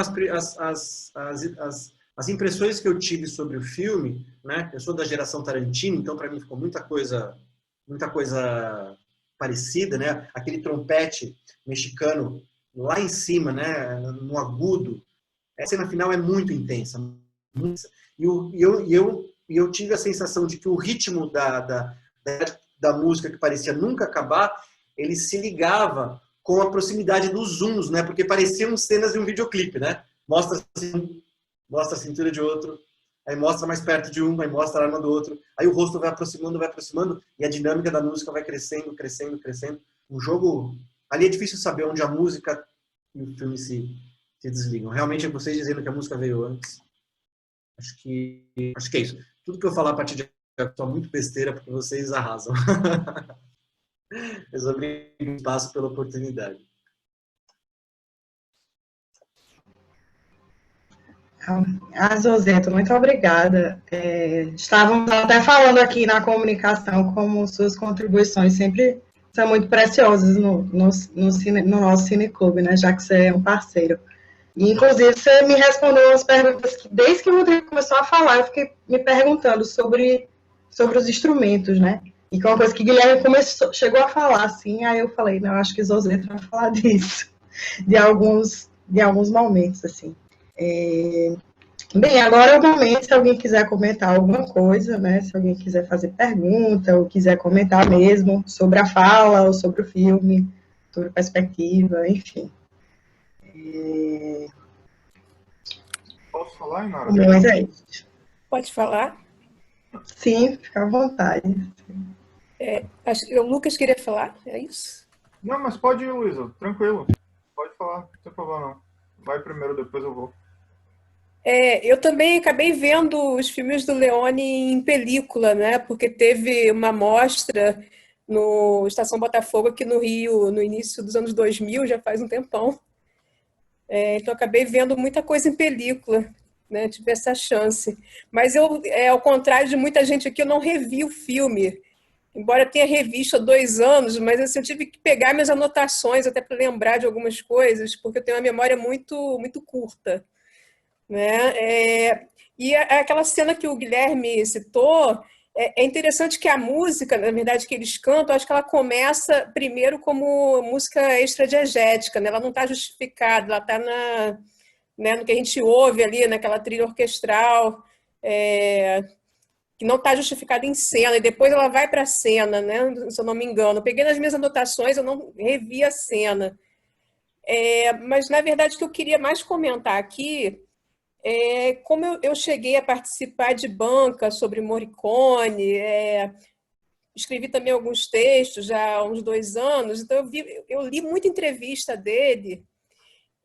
as impressões que eu tive sobre o filme, né? Eu sou da geração Tarantino, então para mim ficou muita coisa parecida, né? Aquele trompete mexicano lá em cima, né? No agudo. A cena final é muito intensa. E eu tive a sensação de que o ritmo da música, que parecia nunca acabar, ele se ligava com a proximidade dos zooms, né? Porque pareciam cenas de um videoclipe, né? Mostra a cintura de outro, aí mostra mais perto de um, aí mostra a arma do outro, aí o rosto vai aproximando, e a dinâmica da música vai crescendo. Um jogo... Ali é difícil saber onde a música e o filme se desligam. Realmente é vocês dizendo que a música veio antes. Acho que é isso. Tudo que eu falar a partir de agora é muito besteira, porque vocês arrasam. Eu só brinco, passo pela oportunidade. Zozeta, muito obrigada. Estávamos até falando aqui na comunicação como suas contribuições sempre são muito preciosas no nosso cineclube, né, já que você é um parceiro. E, inclusive, você me respondeu umas perguntas que, desde que o Rodrigo começou a falar, eu fiquei me perguntando sobre os instrumentos, né? E que é uma coisa que o Guilherme chegou a falar, assim, aí eu falei, não, acho que Zozeta vai falar disso, de alguns momentos, assim. Bem, agora é o momento, se alguém quiser comentar alguma coisa, né? Se alguém quiser fazer pergunta, ou quiser comentar mesmo sobre a fala, ou sobre o filme, sobre a perspectiva, enfim. Posso falar, Inara? Mas é isso. Pode falar? Sim, fica à vontade. O Lucas queria falar, é isso? Não, mas pode ir, Luísa, tranquilo. Pode falar, não tem problema não. Vai primeiro, depois eu vou. Eu também acabei vendo os filmes do Leone em película, né? Porque teve uma mostra no Estação Botafogo aqui no Rio, no início dos anos 2000, já faz um tempão. Então acabei vendo muita coisa em película, né? Tive essa chance. Mas eu, ao contrário de muita gente aqui, eu não revi o filme. Embora eu tenha revisto há 2 anos, mas assim, eu tive que pegar minhas anotações até para lembrar de algumas coisas, porque eu tenho uma memória muito curta, né? E aquela cena que o Guilherme citou, é interessante que a música, na verdade, que eles cantam, acho que ela começa primeiro como música extradiegética, né? Ela não está justificada, ela está né, no que a gente ouve ali, naquela trilha orquestral, que não está justificada em cena, e depois ela vai para a cena, né? Se eu não me engano. Eu peguei nas minhas anotações, eu não revi a cena. Mas, na verdade, o que eu queria mais comentar aqui como eu cheguei a participar de banca sobre Morricone, escrevi também alguns textos já há uns 2 anos, então eu li muita entrevista dele,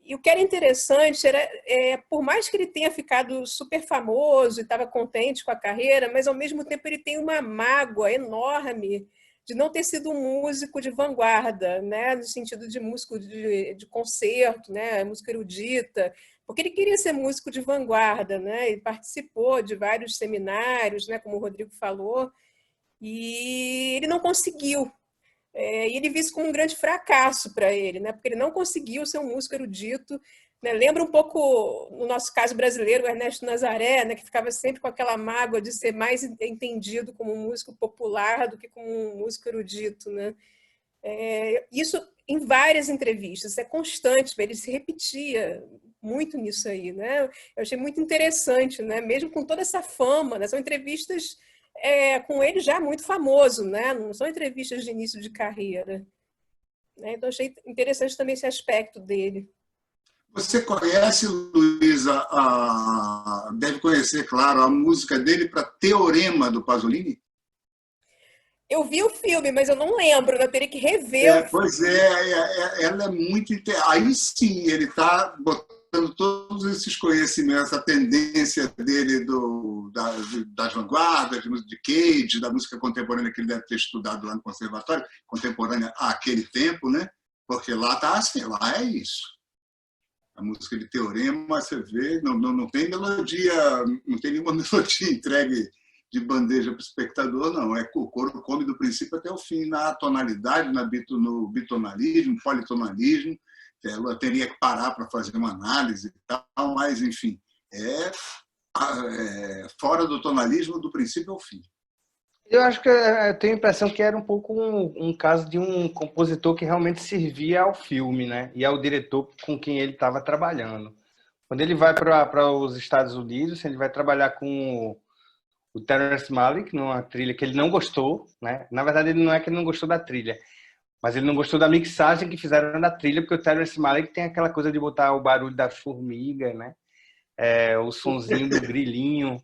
e o que era interessante era, por mais que ele tenha ficado super famoso e estava contente com a carreira, mas ao mesmo tempo ele tem uma mágoa enorme de não ter sido um músico de vanguarda, né? No sentido de músico de concerto, né? Música erudita, porque ele queria ser músico de vanguarda, né? Ele participou de vários seminários, né? Como o Rodrigo falou, e ele não conseguiu. E ele viu isso como um grande fracasso para ele, né? Porque ele não conseguiu ser um músico erudito, né? Lembra um pouco, no nosso caso brasileiro, o Ernesto Nazaré, né? Que ficava sempre com aquela mágoa de ser mais entendido como um músico popular do que como um músico erudito, né? Isso em várias entrevistas, é constante, ele se repetia muito nisso aí, né? Eu achei muito interessante, né? Mesmo com toda essa fama, né? São entrevistas com ele já muito famoso, né? Não são entrevistas de início de carreira, né? Então achei interessante também esse aspecto dele. Você conhece, Luísa, deve conhecer, claro, a música dele para Teorema, do Pasolini? Eu vi o filme, mas eu não lembro, eu teria que rever. Pois ela é muito... Aí sim, ele está usando todos esses conhecimentos, essa tendência dele das vanguardas, de Cage, da música contemporânea que ele deve ter estudado lá no conservatório, contemporânea àquele tempo, né? Porque lá está assim, lá é isso. A música de Teorema, você vê, não tem melodia, não tem nenhuma melodia entregue de bandeja para o espectador, não. É o coro come do princípio até o fim, na tonalidade, no bitonalismo, politonalismo. Ela teria que parar para fazer uma análise e tal, mas, enfim, fora do tonalismo do princípio ao fim. Eu acho que eu tenho a impressão que era um pouco um caso de um compositor que realmente servia ao filme, né? E ao diretor com quem ele estava trabalhando. Quando ele vai para os Estados Unidos, ele vai trabalhar com o Terrence Malick numa trilha que ele não gostou, né? Na verdade, ele não é que ele não gostou da trilha, mas ele não gostou da mixagem que fizeram na trilha, porque o Terrence Malick tem aquela coisa de botar o barulho da formiga, né? O sonzinho do grilinho.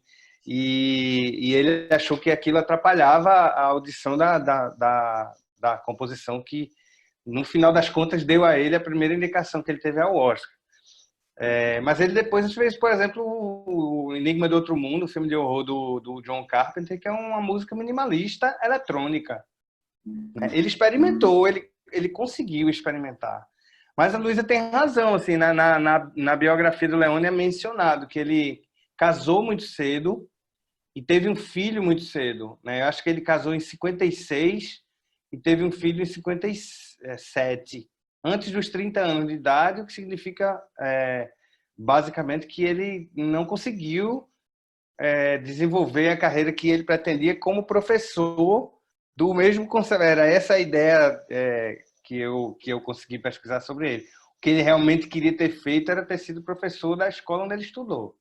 E ele achou que aquilo atrapalhava a audição da composição, que, no final das contas, deu a ele a primeira indicação que ele teve ao Oscar. Mas ele depois fez, por exemplo, o Enigma do Outro Mundo, o filme de horror do John Carpenter, que é uma música minimalista eletrônica. Ele experimentou, ele conseguiu experimentar. Mas a Luísa tem razão, assim, na biografia do Leone é mencionado que ele casou muito cedo e teve um filho muito cedo, né? Eu acho que ele casou em 56 e teve um filho em 57, antes dos 30 anos de idade, o que significa, basicamente, que ele não conseguiu desenvolver a carreira que ele pretendia como professor do mesmo conservatório. Era essa a ideia que eu consegui pesquisar sobre ele. O que ele realmente queria ter feito era ter sido professor da escola onde ele estudou.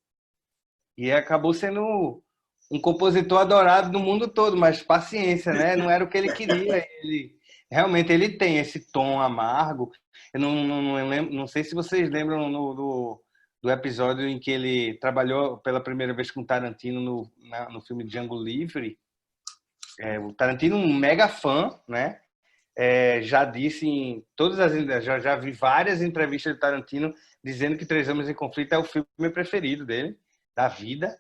E acabou sendo um compositor adorado no mundo todo, mas paciência, né? Não era o que ele queria. Realmente ele tem esse tom amargo. Eu não sei se vocês lembram do episódio em que ele trabalhou pela primeira vez com Tarantino no filme Django Livre. O Tarantino, um mega fã, né? Já disse em todas já vi várias entrevistas de Tarantino dizendo que Três Homens em Conflito é o filme preferido dele, da vida.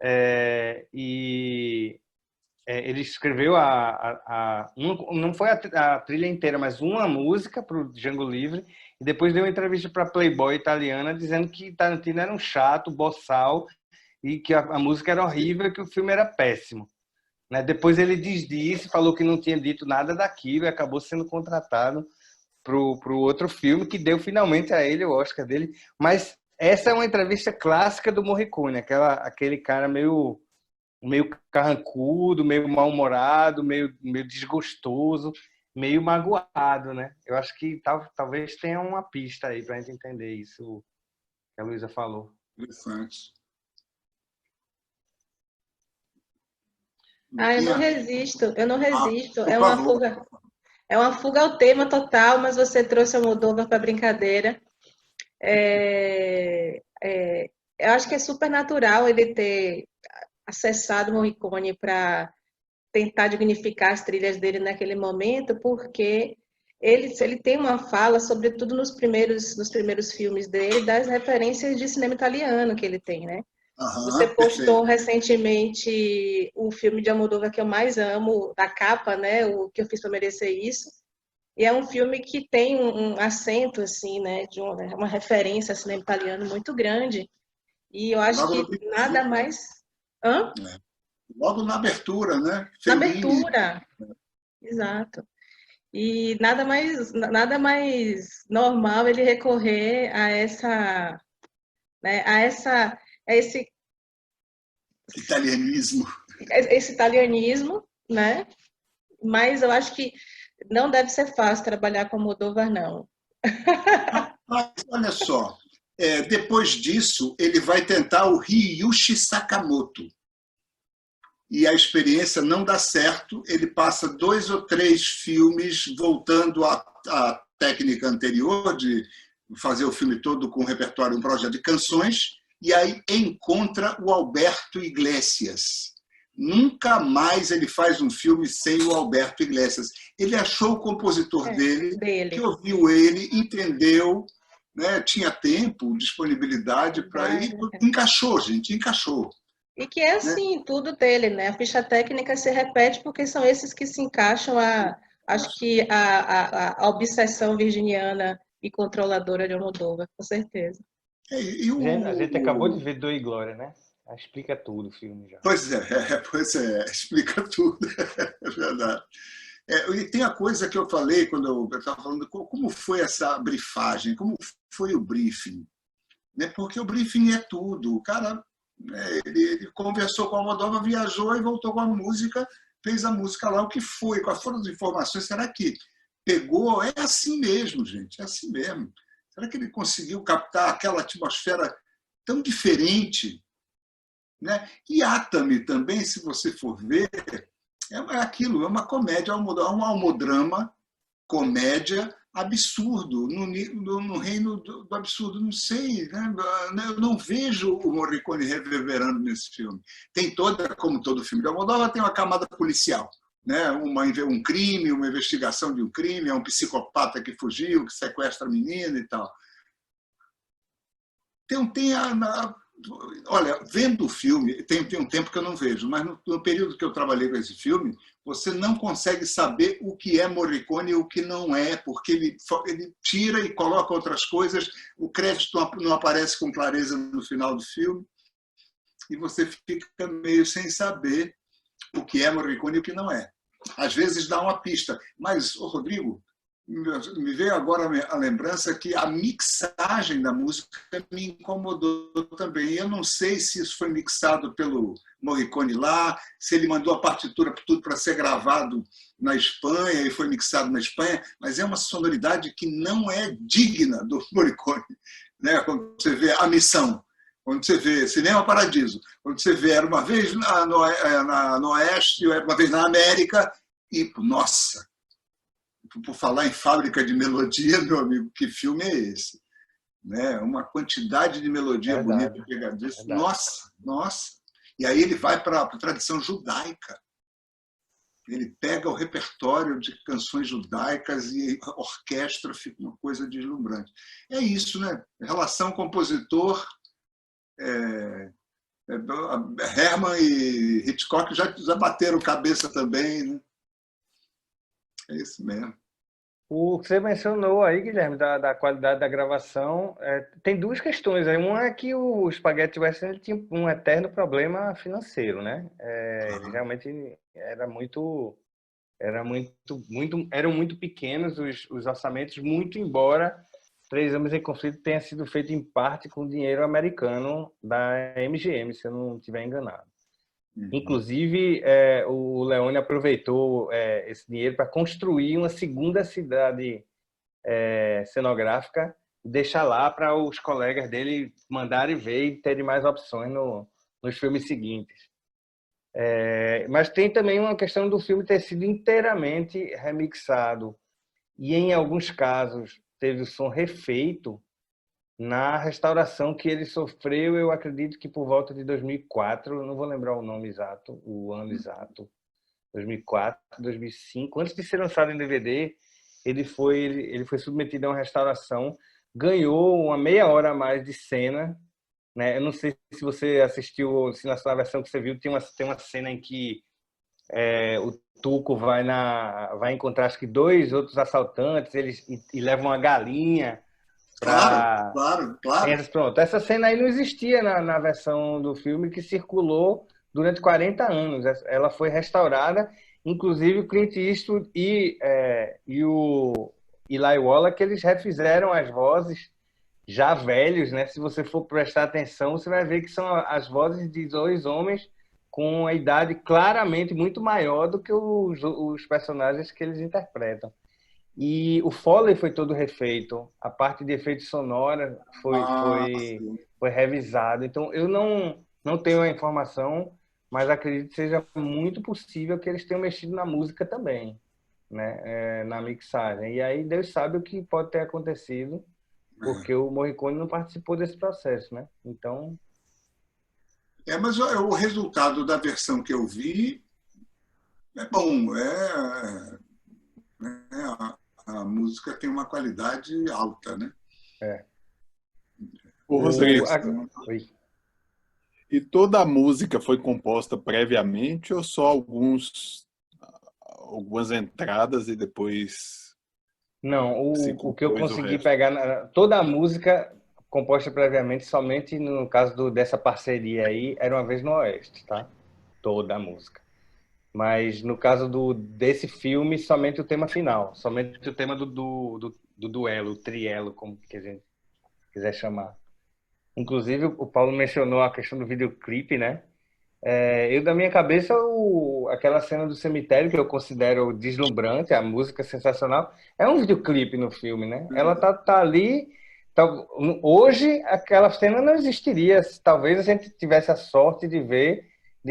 Ele escreveu não foi a trilha inteira, mas uma música para o Django Livre, e depois deu uma entrevista para a Playboy italiana dizendo que Tarantino era um chato, boçal, e que a música era horrível e que o filme era péssimo. Né? Depois ele desdisse, falou que não tinha dito nada daquilo e acabou sendo contratado para o outro filme, que deu finalmente a ele o Oscar dele. Mas essa é uma entrevista clássica do Morricone, aquele cara meio carrancudo, meio mal-humorado, meio desgostoso, meio magoado, né? Eu acho que talvez tenha uma pista aí para a gente entender isso que a Luísa falou. Interessante. Eu não resisto. É uma fuga ao tema total, mas você trouxe a Almodóvar para a brincadeira. Eu acho que é super natural ele ter acessado o Morricone para tentar dignificar as trilhas dele naquele momento, porque ele tem uma fala, sobretudo nos primeiros filmes dele, das referências de cinema italiano que ele tem, né? Você postou recentemente o filme de Almodóvar que eu mais amo, da capa, né? O que eu fiz para merecer isso. E é um filme que tem um acento, assim, né? De uma referência ao cinema italiano muito grande. E eu acho que nada mais... Hã? Logo na abertura, né? Na abertura, exato. E nada mais normal ele recorrer a esse italianismo. Esse italianismo, né? Mas eu acho que não deve ser fácil trabalhar com Almodóvar, não. Mas olha só, depois disso ele vai tentar o Ryuichi Sakamoto. E a experiência não dá certo, ele passa 2 ou 3 filmes voltando à técnica anterior de fazer o filme todo com um repertório, um projeto de canções, e aí encontra o Alberto Iglesias. Nunca mais ele faz um filme sem o Alberto Iglesias. Ele achou o compositor dele, que ouviu ele, entendeu, né? Tinha tempo, disponibilidade para ir. Encaixou, gente, encaixou. E que é assim, tudo dele, né? A ficha técnica se repete porque são esses que se encaixam acho que a obsessão virginiana e controladora de Almodóvar, com certeza. A gente acabou de ver Dor e Glória, né? Explica tudo o filme já. Pois é, explica tudo, é verdade. E tem a coisa que eu falei quando eu estava falando, como foi essa briefagem, como foi o briefing, né? Porque o briefing é tudo. O cara, ele conversou com a Almodóvar, viajou e voltou com a música, fez a música lá. O que foi? Quais foram as informações? Será que pegou? É assim mesmo, gente, é assim mesmo. Será que ele conseguiu captar aquela atmosfera tão diferente? Né? E Atami também, se você for ver, é aquilo, é uma comédia, um almodrama, comédia absurdo, no reino do absurdo, não sei, né? Eu não vejo o Morricone reverberando nesse filme. Tem como todo filme de Almodóvar, tem uma camada policial, né? Um crime, uma investigação de um crime, é um psicopata que fugiu, que sequestra a menina e tal. Olha, vendo o filme, tem um tempo que eu não vejo, mas no período que eu trabalhei com esse filme, você não consegue saber o que é Morricone e o que não é, porque ele tira e coloca outras coisas, o crédito não aparece com clareza no final do filme, e você fica meio sem saber o que é Morricone e o que não é. Às vezes dá uma pista, mas, Rodrigo, me veio agora a lembrança que a mixagem da música me incomodou também. Eu não sei se isso foi mixado pelo Morricone lá, se ele mandou a partitura tudo para ser gravado na Espanha e foi mixado na Espanha, mas é uma sonoridade que não é digna do Morricone. Né? Quando você vê A Missão, quando você vê Cinema Paradiso, quando você vê Era uma vez no Oeste, Era uma vez na América, e, nossa, por falar em fábrica de melodia, meu amigo, que filme é esse? Né? Uma quantidade de melodia bonita pegadiça. Nossa! E aí ele vai para a tradição judaica. Ele pega o repertório de canções judaicas e orquestra, fica uma coisa deslumbrante. É isso, né? Relação compositor. Herman e Hitchcock já bateram cabeça também, né? É isso mesmo. O que você mencionou aí, Guilherme, da qualidade da gravação, tem duas questões. Uma é que o Spaghetti Western tinha um eterno problema financeiro, né? Ele realmente eram muito pequenos os orçamentos, muito embora Três Homens em Conflito tenha sido feito em parte com dinheiro americano da MGM, se eu não estiver enganado. Inclusive, o Leone aproveitou esse dinheiro para construir uma segunda cidade cenográfica e deixar lá para os colegas dele mandarem ver e terem mais opções nos filmes seguintes. Mas tem também uma questão do filme ter sido inteiramente remixado e, em alguns casos, teve o som refeito na restauração que ele sofreu, eu acredito que por volta de 2004, não vou lembrar o nome exato, o ano exato, 2004, 2005, antes de ser lançado em DVD, ele foi submetido a uma restauração, ganhou uma meia hora a mais de cena, né? Eu não sei se você assistiu, se na sua versão que você viu, tem uma cena em que o Tuco vai encontrar, acho que 2 outros assaltantes, e levam uma galinha. Claro. Pronto. Essa cena aí não existia na versão do filme que circulou durante 40 anos. Ela foi restaurada, inclusive o Clint Eastwood e o Eli Wallach, que eles refizeram as vozes já velhos, né? Se você for prestar atenção, você vai ver que são as vozes de 2 homens com a idade claramente muito maior do que os personagens que eles interpretam. E o Foley foi todo refeito, a parte de efeitos sonoros foi revisada. Então, eu não tenho a informação, mas acredito que seja muito possível que eles tenham mexido na música também, né? Na mixagem. E aí Deus sabe o que pode ter acontecido, porque o Morricone não participou desse processo, né? Então... mas o resultado da versão que eu vi é bom, a música tem uma qualidade alta, né? Ô, Rodrigo, Oi. e toda a música foi composta previamente ou só algumas entradas e depois Não, se o que eu compôs o consegui resto? pegar, toda a música composta previamente, somente no caso dessa parceria aí, Era Uma Vez no Oeste, tá? Toda a música. Mas no caso desse filme, somente o tema final, somente o tema do duelo, o trielo, como que a gente quiser chamar. Inclusive, o Paulo mencionou a questão do videoclipe, né? Eu, da minha cabeça, aquela cena do cemitério, que eu considero deslumbrante, a música sensacional, é um videoclipe no filme, né? Ela tá ali. tá- Hoje, aquela cena não existiria. Talvez a gente tivesse a sorte de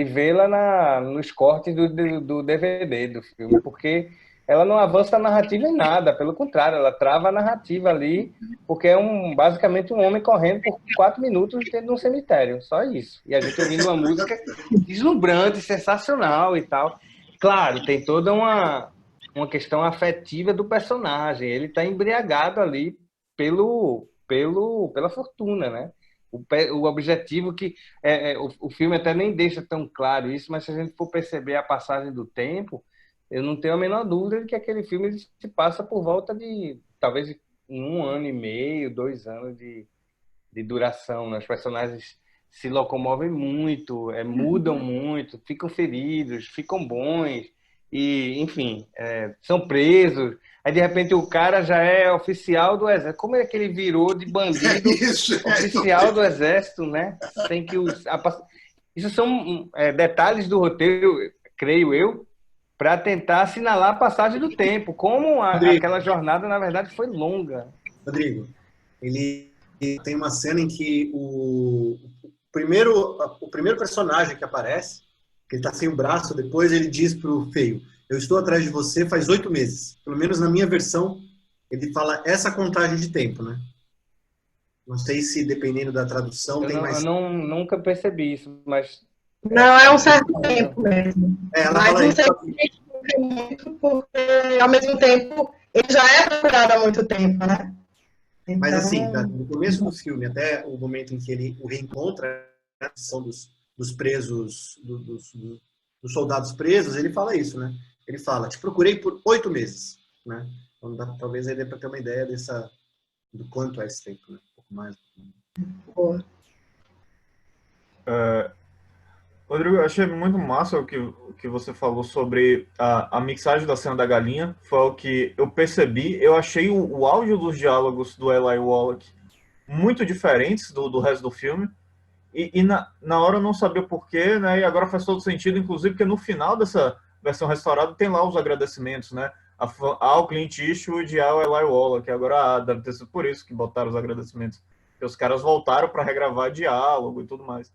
vê-la nos cortes do DVD do filme, porque ela não avança a narrativa em nada, pelo contrário, ela trava a narrativa ali, porque é basicamente um homem correndo por 4 minutos dentro de um cemitério, só isso. E a gente ouvindo uma música deslumbrante, sensacional e tal. Claro, tem toda uma questão afetiva do personagem. Ele está embriagado ali pela fortuna, né? O objetivo que o filme até nem deixa tão claro isso, mas se a gente for perceber a passagem do tempo, eu não tenho a menor dúvida de que aquele filme se passa por volta de talvez 1 ano e meio, 2 anos de duração, né? Os personagens se locomovem muito, mudam muito, ficam feridos, ficam bons, e, enfim, são presos. Aí, de repente, o cara já é oficial do exército. Como é que ele virou de bandido Isso, oficial do exército, né? Sem que Isso são detalhes do roteiro, creio eu, para tentar assinalar a passagem do tempo. Como Rodrigo, aquela jornada, na verdade, foi longa. Rodrigo, ele tem uma cena em que o primeiro personagem que aparece, que ele tá sem o braço, depois ele diz pro Feio, eu estou atrás de você faz 8 meses. Pelo menos na minha versão, ele fala essa contagem de tempo, né? Não sei se, dependendo da tradução, tem Eu mais... nunca percebi isso, mas Não é um é certo muito tempo mesmo. ela Mas fala não isso. sei se significa muito, porque, ao mesmo tempo, ele já é procurado há muito tempo, né? Mas assim, Então, no começo do filme, até o momento em que ele o reencontra, né, são dos presos, dos soldados presos, ele fala isso, né? Ele fala, te procurei por 8 meses, né? Então, talvez aí dê para ter uma ideia do quanto é esse tempo, né? Um pouco mais. boa. Rodrigo, eu achei muito massa o que você falou sobre a mixagem da cena da galinha. Foi o que eu percebi. Eu achei o áudio dos diálogos do Eli Wallach muito diferentes do resto do filme. E na hora eu não sabia porquê, né? E agora faz todo sentido, inclusive, porque no final dessa versão restaurada tem lá os agradecimentos, né? Ao Clint Eastwood e ao Eli Wallach, que agora deve ter sido por isso que botaram os agradecimentos. Porque os caras voltaram para regravar diálogo e tudo mais.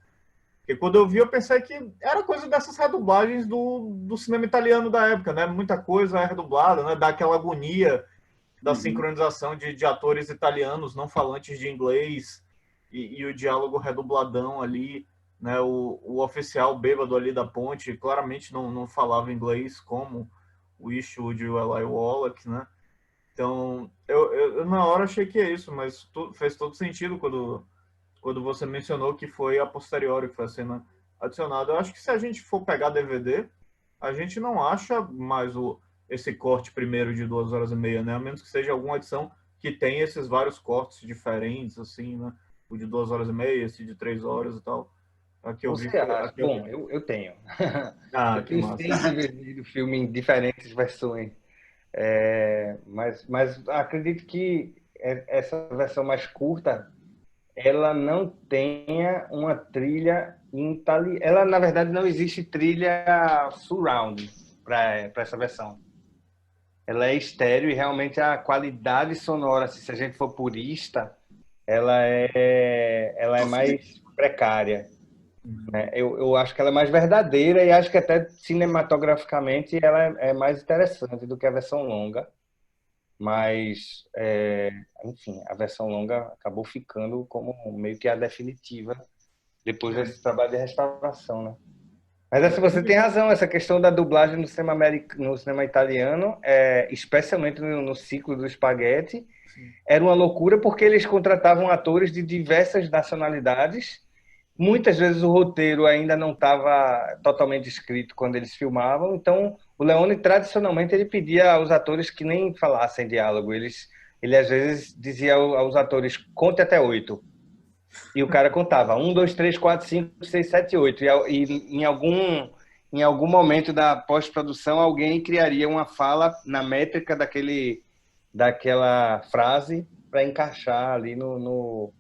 Porque quando eu vi, eu pensei que era coisa dessas redublagens do cinema italiano da época, né? Muita coisa é redublada, né? Dá aquela agonia da sincronização de atores italianos não falantes de inglês e o diálogo redubladão ali, né? O oficial bêbado ali da ponte claramente não falava inglês como o Eastwood e o Eli Wallach, né? Então, eu na hora achei que é isso, mas fez todo sentido quando você mencionou que foi a posteriori, que foi a cena adicionada. Eu acho que se a gente for pegar DVD, a gente não acha mais esse corte primeiro de 2 horas e meia, né? A menos que seja alguma edição que tenha esses vários cortes diferentes, assim, né? O de 2 horas e meia, esse de 3 horas e tal. Aqui eu vi Você foi. acha? Bom, eu tenho. Ah, Eu que tenho massa. 6 DVDs do filme em diferentes versões. Mas acredito que essa versão mais curta, ela não tenha uma trilha em italiano. Ela, na verdade, não existe trilha surround para essa versão. Ela é estéreo e realmente a qualidade sonora, se a gente for purista, ela é mais precária, né? Eu acho que ela é mais verdadeira e acho que até cinematograficamente ela é mais interessante do que a versão longa. Mas, enfim, a versão longa acabou ficando como meio que a definitiva depois desse trabalho de restauração, né? Mas assim, você tem razão, essa questão da dublagem no cinema, no cinema italiano, especialmente no ciclo do espaguete, era uma loucura porque eles contratavam atores de diversas nacionalidades. Muitas vezes o roteiro ainda não estava totalmente escrito quando eles filmavam, então o Leone tradicionalmente ele pedia aos atores que nem falassem diálogo. Ele às vezes dizia aos atores: conte até 8. E o cara contava 1, 2, 3, 4, 5, 6, 7, 8. E em algum momento da pós-produção, alguém criaria uma fala na métrica daquela frase para encaixar ali no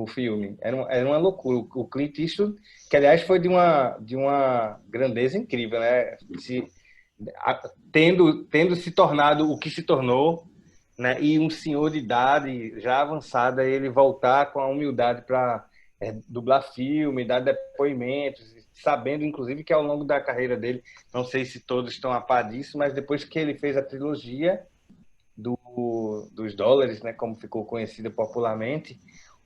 filme. Era uma loucura. O Clint Eastwood, que aliás foi de uma grandeza incrível, né? Tendo se tornado o que se tornou, né? E um senhor de idade já avançada, ele voltar com a humildade para dublar filme, dar depoimentos, sabendo inclusive que ao longo da carreira dele, não sei se todos estão a par disso, mas depois que ele fez a trilogia dos dólares, né, como ficou conhecida popularmente,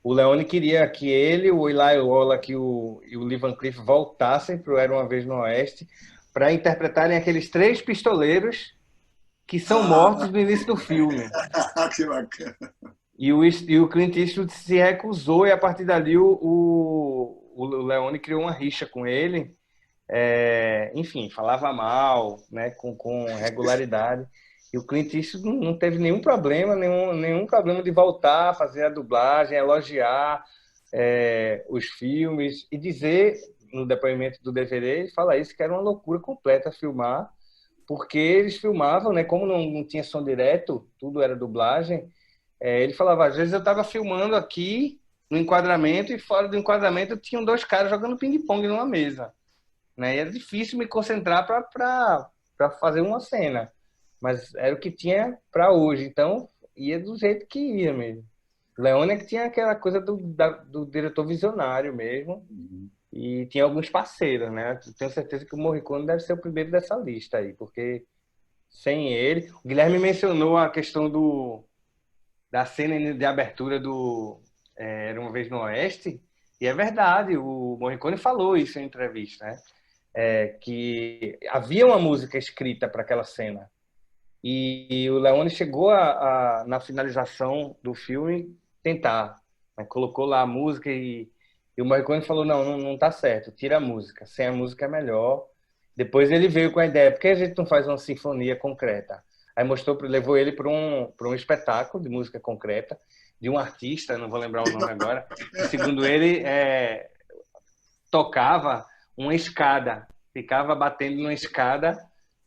o Leone queria que ele, o Eli Wallach e o Lee Van Cleef voltassem para o Era Uma Vez no Oeste para interpretarem aqueles 3 pistoleiros que são mortos no início do filme. Que bacana. E o Clint Eastwood se recusou, e a partir dali o Leone criou uma rixa com ele. Enfim, falava mal, né, com regularidade. E o Clint Eastwood não teve nenhum problema de voltar a fazer a dublagem, elogiar os filmes e dizer no depoimento do DVD, ele fala isso, que era uma loucura completa filmar, porque eles filmavam, né, como não tinha som direto, tudo era dublagem. Ele falava, às vezes eu estava filmando aqui no enquadramento e fora do enquadramento tinham 2 caras jogando ping-pong numa mesa, né? E era difícil me concentrar para fazer uma cena, mas era o que tinha para hoje, então ia do jeito que ia mesmo. Leone é que tinha aquela coisa do diretor visionário mesmo, e tinha alguns parceiros, né? Tenho certeza que o Morricone deve ser o primeiro dessa lista aí, porque sem ele... O Guilherme mencionou a questão da cena de abertura do Era Uma Vez no Oeste, e é verdade, o Morricone falou isso em entrevista, né? Que havia uma música escrita para aquela cena, e o Leone chegou na finalização do filme tentar, né? Colocou lá a música e o Morricone falou, não tá certo, tira a música, sem a música é melhor. Depois ele veio com a ideia, por que a gente não faz uma sinfonia concreta? Aí levou ele para um espetáculo de música concreta, de um artista, não vou lembrar o nome agora, que, segundo ele, tocava uma escada, ficava batendo numa escada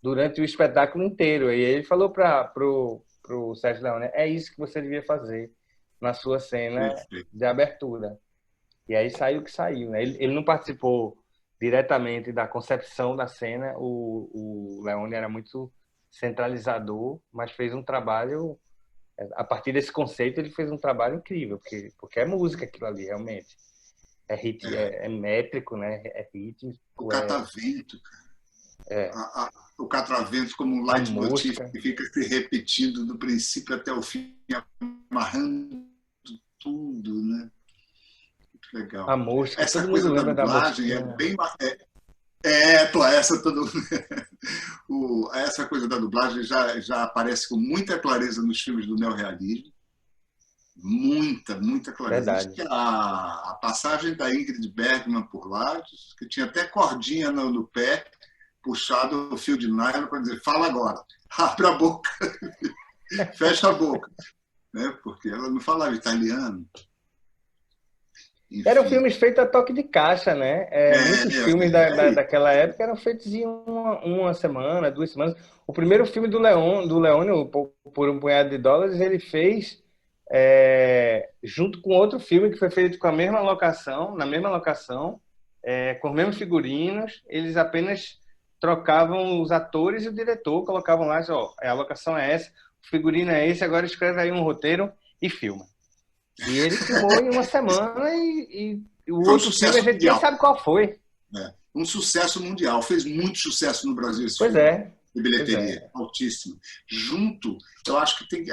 durante o espetáculo inteiro. E ele falou para o Sérgio Leone, é isso que você devia fazer na sua cena de abertura. E aí saiu o que saiu, né? Ele não participou diretamente da concepção da cena, o Leone era muito centralizador, mas fez um trabalho, a partir desse conceito ele fez um trabalho incrível, porque é música aquilo ali, realmente. É métrico, né? É rítmico. O catavento. O catavento como um leitmotiv que fica se repetindo do princípio até o fim, amarrando tudo, né? Muito legal. A música, essa coisa da dublagem é bem... essa coisa da dublagem já aparece com muita clareza nos filmes do neorrealismo. Muita clareza. A passagem da Ingrid Bergman por lá, que tinha até cordinha no pé, puxado o fio de nylon para dizer, fala agora, abre a boca, fecha a boca. Né? Porque ela não falava italiano. Enfim. Eram filmes feitos a toque de caixa, né? Muitos filmes daquela época eram feitos em uma semana, 2 semanas. O primeiro filme do Leone, Por um Punhado de Dólares, ele fez junto com outro filme que foi feito com a mesma locação, na mesma locação, com os mesmos figurinos. Eles apenas trocavam os atores e o diretor, colocavam lá, a locação é essa, o figurino é esse, agora escreve aí um roteiro e filma. E ele filmou em uma semana e o outro filme a gente nem sabe qual foi. Um sucesso mundial. Fez muito sucesso no Brasil esse filme. Pois é. de bilheteria, altíssima. Junto, eu acho que tem,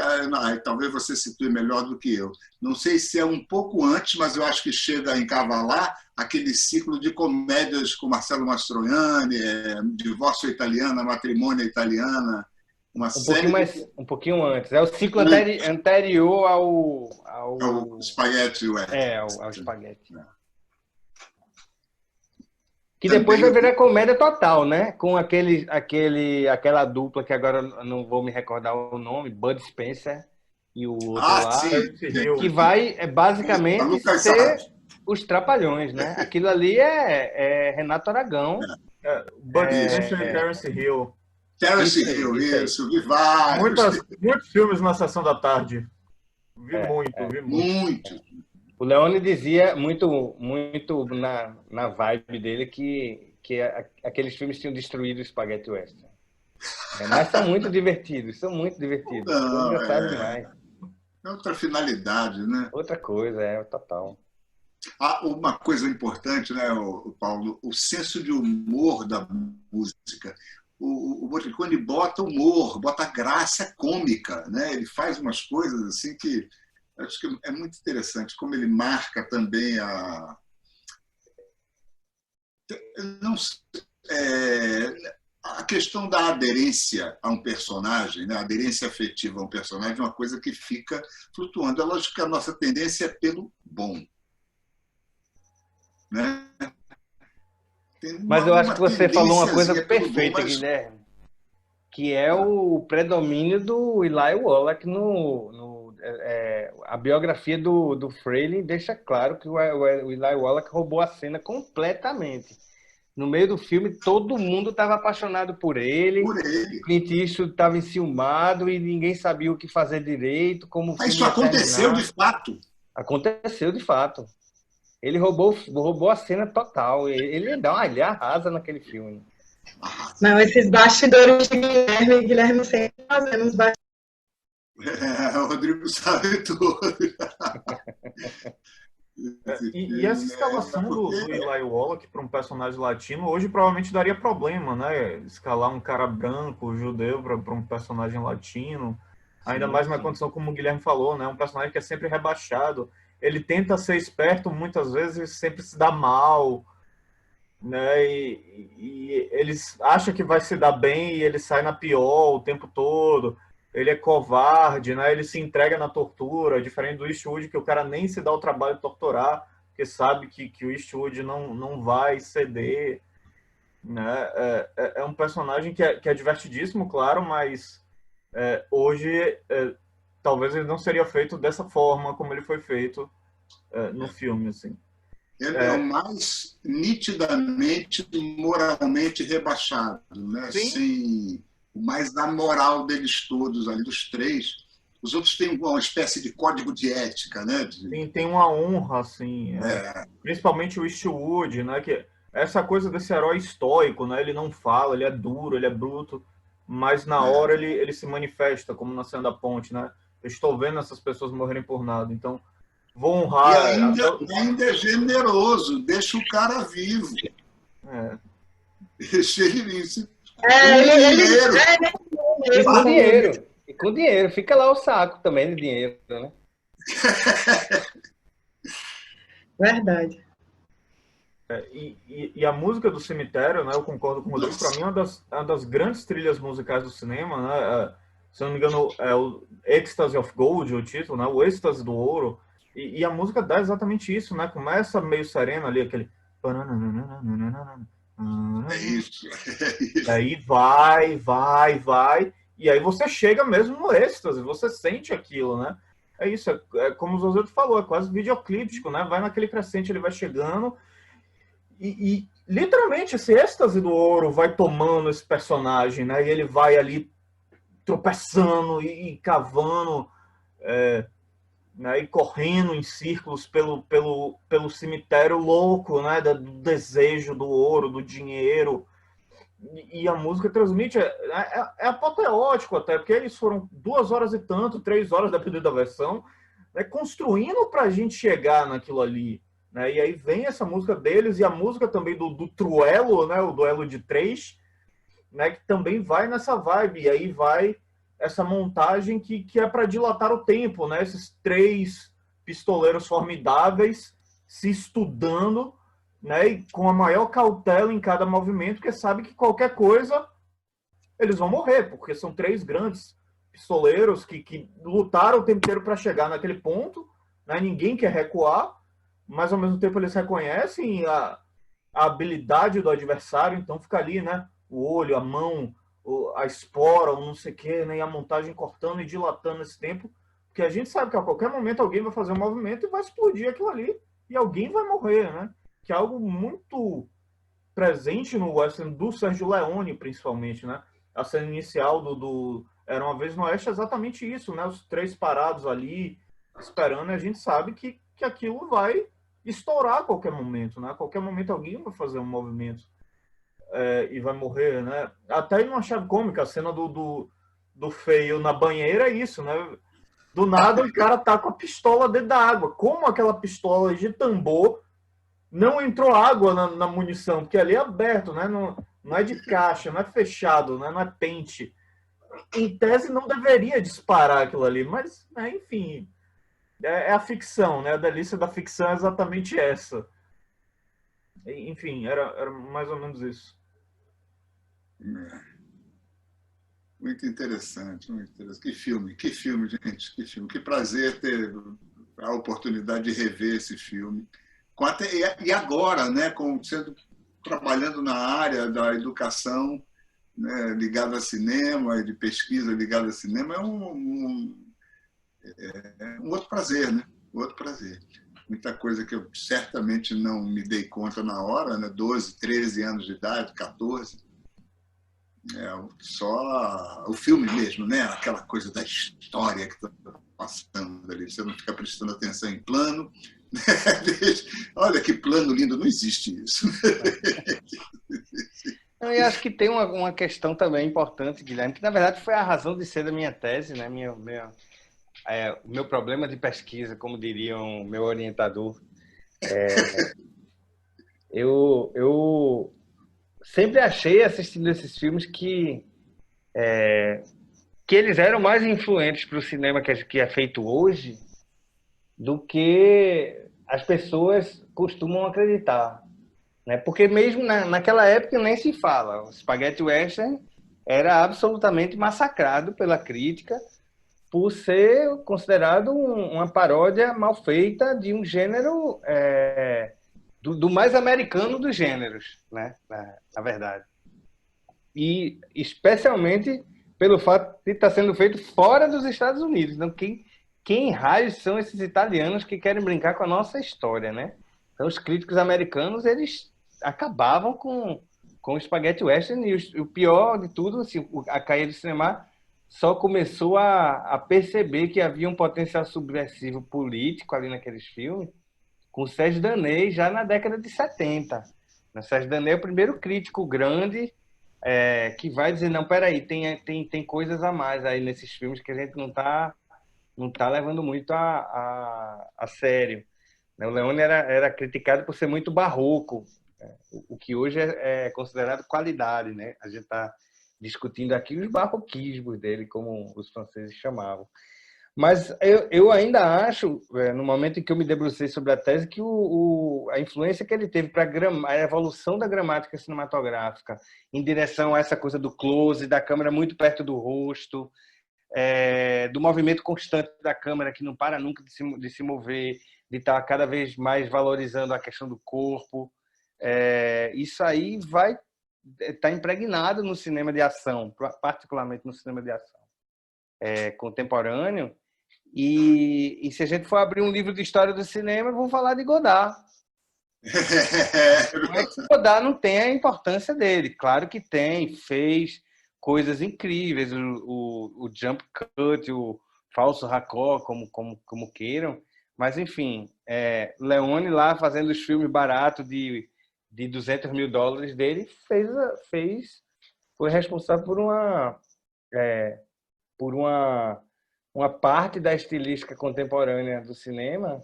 talvez você situe melhor do que eu. Não sei se é um pouco antes, mas eu acho que chega a encavalar aquele ciclo de comédias com Marcello Mastroianni, Divórcio Italiana, Matrimônia Italiana, uma série um pouquinho antes. É o ciclo anterior ao Spaghetti Western. Ao Spaghetti. Que depois vai virar comédia total, né? Com aquela dupla que agora eu não vou me recordar o nome, Bud Spencer e o outro lá, sim. que vai basicamente ser os Trapalhões, né? Aquilo ali é Renato Aragão. Bud Spencer e Terence Hill. Terence Hill, isso, vi vários. Muitos filmes na Sessão da Tarde. Vi muito. O Leone dizia muito na vibe dele que aqueles filmes tinham destruído o Spaghetti Western. Mas são muito divertidos, são engraçados demais. É outra finalidade, né? Outra coisa, total. Uma coisa importante, né, Paulo, o senso de humor da música. O Morricone bota humor, bota graça cômica, né? Ele faz umas coisas assim que acho que é muito interessante, como ele marca também a questão da aderência a um personagem, né? A aderência afetiva a um personagem é uma coisa que fica flutuando. É lógico que a nossa tendência é pelo bom, né? Mas eu acho que você falou uma coisa perfeita, Guilherme, que é o predomínio do Eli Wallach a biografia do Freire deixa claro que o Eli Wallach roubou a cena completamente. No meio do filme, todo mundo estava apaixonado por ele. Clint Eastwood estava enciumado e ninguém sabia o que fazer direito. Isso aconteceu de fato. Aconteceu de fato. Ele roubou a cena total. Ele arrasa naquele filme. Não, esses bastidores de Guilherme sempre fazendo os bastidores. O Rodrigo sabe tudo. E essa escalação do Eli Wallach para um personagem latino hoje provavelmente daria problema, né? Escalar um cara branco, judeu, para um personagem latino. Ainda mais na condição, como o Guilherme falou, né? Um personagem que é sempre rebaixado. Ele tenta ser esperto, muitas vezes sempre se dá mal, né? E eles acham que vai se dar bem e ele sai na pior o tempo todo. Ele é covarde, né? Ele se entrega na tortura, diferente do Eastwood, que o cara nem se dá o trabalho de torturar, porque sabe que o Eastwood não vai ceder, né? É um personagem que é divertidíssimo, claro, mas hoje talvez ele não seria feito dessa forma como ele foi feito no filme, assim. Ele é o mais nitidamente, moralmente rebaixado, né? Sim. O mais amoral deles todos, ali dos três. Os outros têm uma espécie de código de ética, né? Tem uma honra, assim. Principalmente o Eastwood, né? Que essa coisa desse herói estoico, né? Ele não fala, ele é duro, ele é bruto, mas na hora ele se manifesta, como na cena da ponte, né? Eu estou vendo essas pessoas morrerem por nada, então vou honrar. E ainda é generoso, deixa o cara vivo. Deixa ele E com dinheiro. Fica lá o saco também de dinheiro, né? Verdade. E a música do Cemitério, né? Eu concordo com o Rodrigo. Para mim, é uma das grandes trilhas musicais do cinema, né? Se eu não me engano, é o Ecstasy of Gold, o título, né? O êxtase do ouro. E a música dá exatamente isso, né? Começa meio sereno ali, aquele... É isso. Aí vai. E aí você chega mesmo no êxtase, você sente aquilo, né? É isso, é como o Zozeto falou, é quase videoclíptico, né? Vai naquele crescente, ele vai chegando e literalmente esse êxtase do ouro vai tomando esse personagem, né? E ele vai ali tropeçando e cavando, né? E correndo em círculos pelo cemitério louco, né? Do desejo do ouro, do dinheiro. E a música transmite, é apoteótico até, porque eles foram 2 horas e tanto, 3 horas, dependendo da versão, né, construindo para a gente chegar naquilo ali, né, e aí vem essa música deles, e a música também do Truello, né, o duelo de 3, né, que também vai nessa vibe, e aí vai essa montagem que é para dilatar o tempo, né? Esses três pistoleiros formidáveis se estudando, né, e com a maior cautela em cada movimento, porque sabe que qualquer coisa eles vão morrer, porque são três grandes pistoleiros que lutaram o tempo inteiro para chegar naquele ponto, né? Ninguém quer recuar, mas ao mesmo tempo eles reconhecem a habilidade do adversário, então fica ali, né? O olho, a mão, a espora, o não sei o quê, né? E a montagem cortando e dilatando esse tempo, porque a gente sabe que a qualquer momento alguém vai fazer um movimento e vai explodir aquilo ali, e alguém vai morrer, né? Que é algo muito presente no western do Sergio Leone, principalmente, né? A cena inicial do Era Uma Vez no Oeste é exatamente isso, né? Os três parados ali, esperando, e a gente sabe que aquilo vai estourar a qualquer momento, né? A qualquer momento alguém vai fazer um movimento e vai morrer, né? Até numa chave cômica, a cena do feio na banheira é isso, né? Do nada o cara tá com a pistola dentro da água. Como aquela pistola de tambor não entrou água na munição? Porque ali é aberto, né? Não é de caixa, não é fechado, né? Não é pente. Em tese não deveria disparar aquilo ali, mas, né, enfim, é a ficção, né? A delícia da ficção é exatamente essa. Enfim, era mais ou menos isso. Muito interessante, muito interessante. Que filme, gente, que filme. Que prazer ter a oportunidade de rever esse filme. E agora, né, trabalhando na área da educação, né, ligada a cinema, de pesquisa ligada a cinema, é um outro prazer, né? Outro prazer. Muita coisa que eu certamente não me dei conta na hora, né? 12, 13 anos de idade, 14. Só o filme mesmo, né? Aquela coisa da história que está passando ali. Você não fica prestando atenção em plano. Olha que plano lindo, não existe isso. Eu acho que tem uma questão também importante, Guilherme, que na verdade foi a razão de ser da minha tese, né? O meu problema de pesquisa, como diria o meu orientador. Eu sempre achei, assistindo esses filmes, que eles eram mais influentes para o cinema que é feito hoje do que as pessoas costumam acreditar, né? Porque mesmo naquela época nem se fala. O Spaghetti Western era absolutamente massacrado pela crítica por ser considerado uma paródia mal feita de um gênero do mais americano dos gêneros, né? Na verdade. E especialmente pelo fato de estar sendo feito fora dos Estados Unidos. Então, quem raios são esses italianos que querem brincar com a nossa história, né? Então, os críticos americanos, eles acabavam com o Spaghetti Western, e o pior de tudo, assim, a cair do cinema só começou a perceber que havia um potencial subversivo político ali naqueles filmes, com o Sérgio Daney já na década de 70. O Sérgio Daney é o primeiro crítico grande que vai dizer, não, peraí, tem coisas a mais aí nesses filmes que a gente não tá levando muito a sério. O Leone era criticado por ser muito barroco, o que hoje é considerado qualidade, né? A gente está discutindo aqui os barroquismos dele, como os franceses chamavam. Mas eu ainda acho, no momento em que eu me debrucei sobre a tese, que a influência que ele teve para a evolução da gramática cinematográfica em direção a essa coisa do close, da câmera muito perto do rosto, do movimento constante da câmera que não para nunca de se mover, de estar cada vez mais valorizando a questão do corpo. Isso aí vai estar impregnado no cinema de ação, particularmente no cinema de ação contemporâneo. E se a gente for abrir um livro de história do cinema, vamos falar de Godard. Não é que Godard não tem a importância dele. Claro que tem, fez coisas incríveis, o jump cut, o falso raccord, como queiram. Mas, enfim, Leone lá fazendo os filmes baratos de $200 mil dele, foi responsável por uma parte da estilística contemporânea do cinema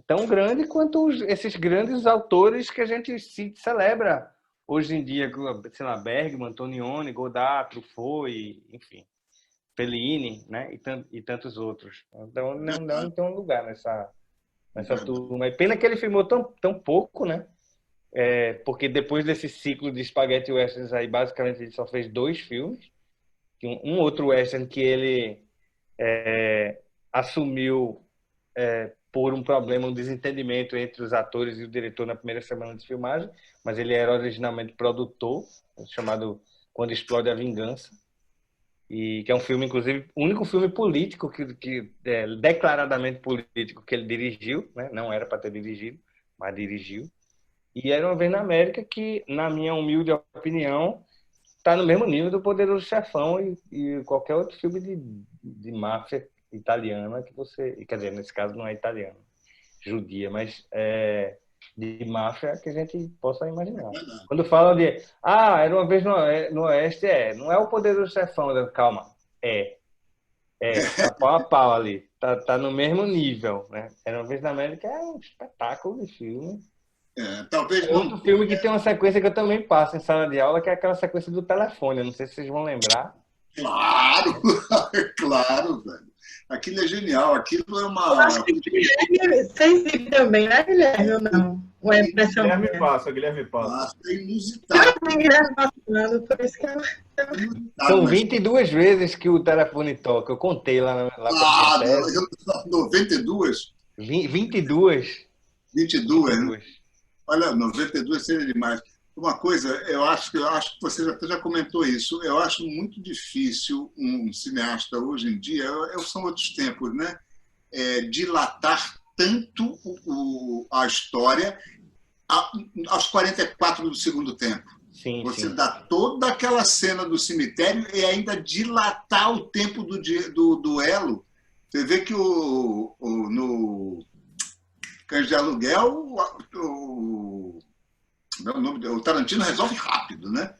tão grande quanto esses grandes autores que a gente celebra hoje em dia, sei lá, Bergman, Antonioni, Godard, Truffaut, enfim, Fellini, né? E tantos outros. Então, não tem um lugar nessa turma. É pena que ele filmou tão pouco, né? Porque depois desse ciclo de Spaghetti Westerns aí, basicamente, ele só fez 2 filmes. Um outro western que ele assumiu por um problema, um desentendimento entre os atores e o diretor na primeira semana de filmagem, mas ele era originalmente produtor, chamado Quando Explode a Vingança, e que é um filme, inclusive, o único filme político que declaradamente político que ele dirigiu, né? Não era para ter dirigido, mas dirigiu. E Era Uma Vez na América, que, na minha humilde opinião, está no mesmo nível do Poderoso Chefão e qualquer outro filme de máfia italiana que você... Quer dizer, nesse caso não é italiana, judia, mas de máfia que a gente possa imaginar. Quando fala de... Era Uma Vez no Oeste, não é o Poderoso Chefão, calma, tá pau a pau ali, tá no mesmo nível, né? Era Uma Vez na América é um espetáculo de filme. Talvez outro filme que tem uma sequência que eu também passo em sala de aula, que é aquela sequência do telefone. Eu não sei se vocês vão lembrar. Claro, claro, velho. Aquilo é genial. Aquilo é uma... Eu acho que o Guilherme, vocês viram também, né, Guilherme, ou não? Ou é impressão Guilherme minha? passa. É inusitado. Guilherme passando, por isso que eu... São 22 vezes que o telefone toca. Eu contei lá Ah, pra minha tese. 92? 22. 22, né? Olha, 92 seria demais. Uma coisa, eu acho que você já comentou isso. Eu acho muito difícil um cineasta hoje em dia, são outros tempos, né? Dilatar tanto a história aos 44 do segundo tempo. Sim, você sim. dá toda aquela cena do cemitério e ainda dilatar o tempo do duelo. Você vê que no Cães de Aluguel, o Tarantino resolve rápido, né?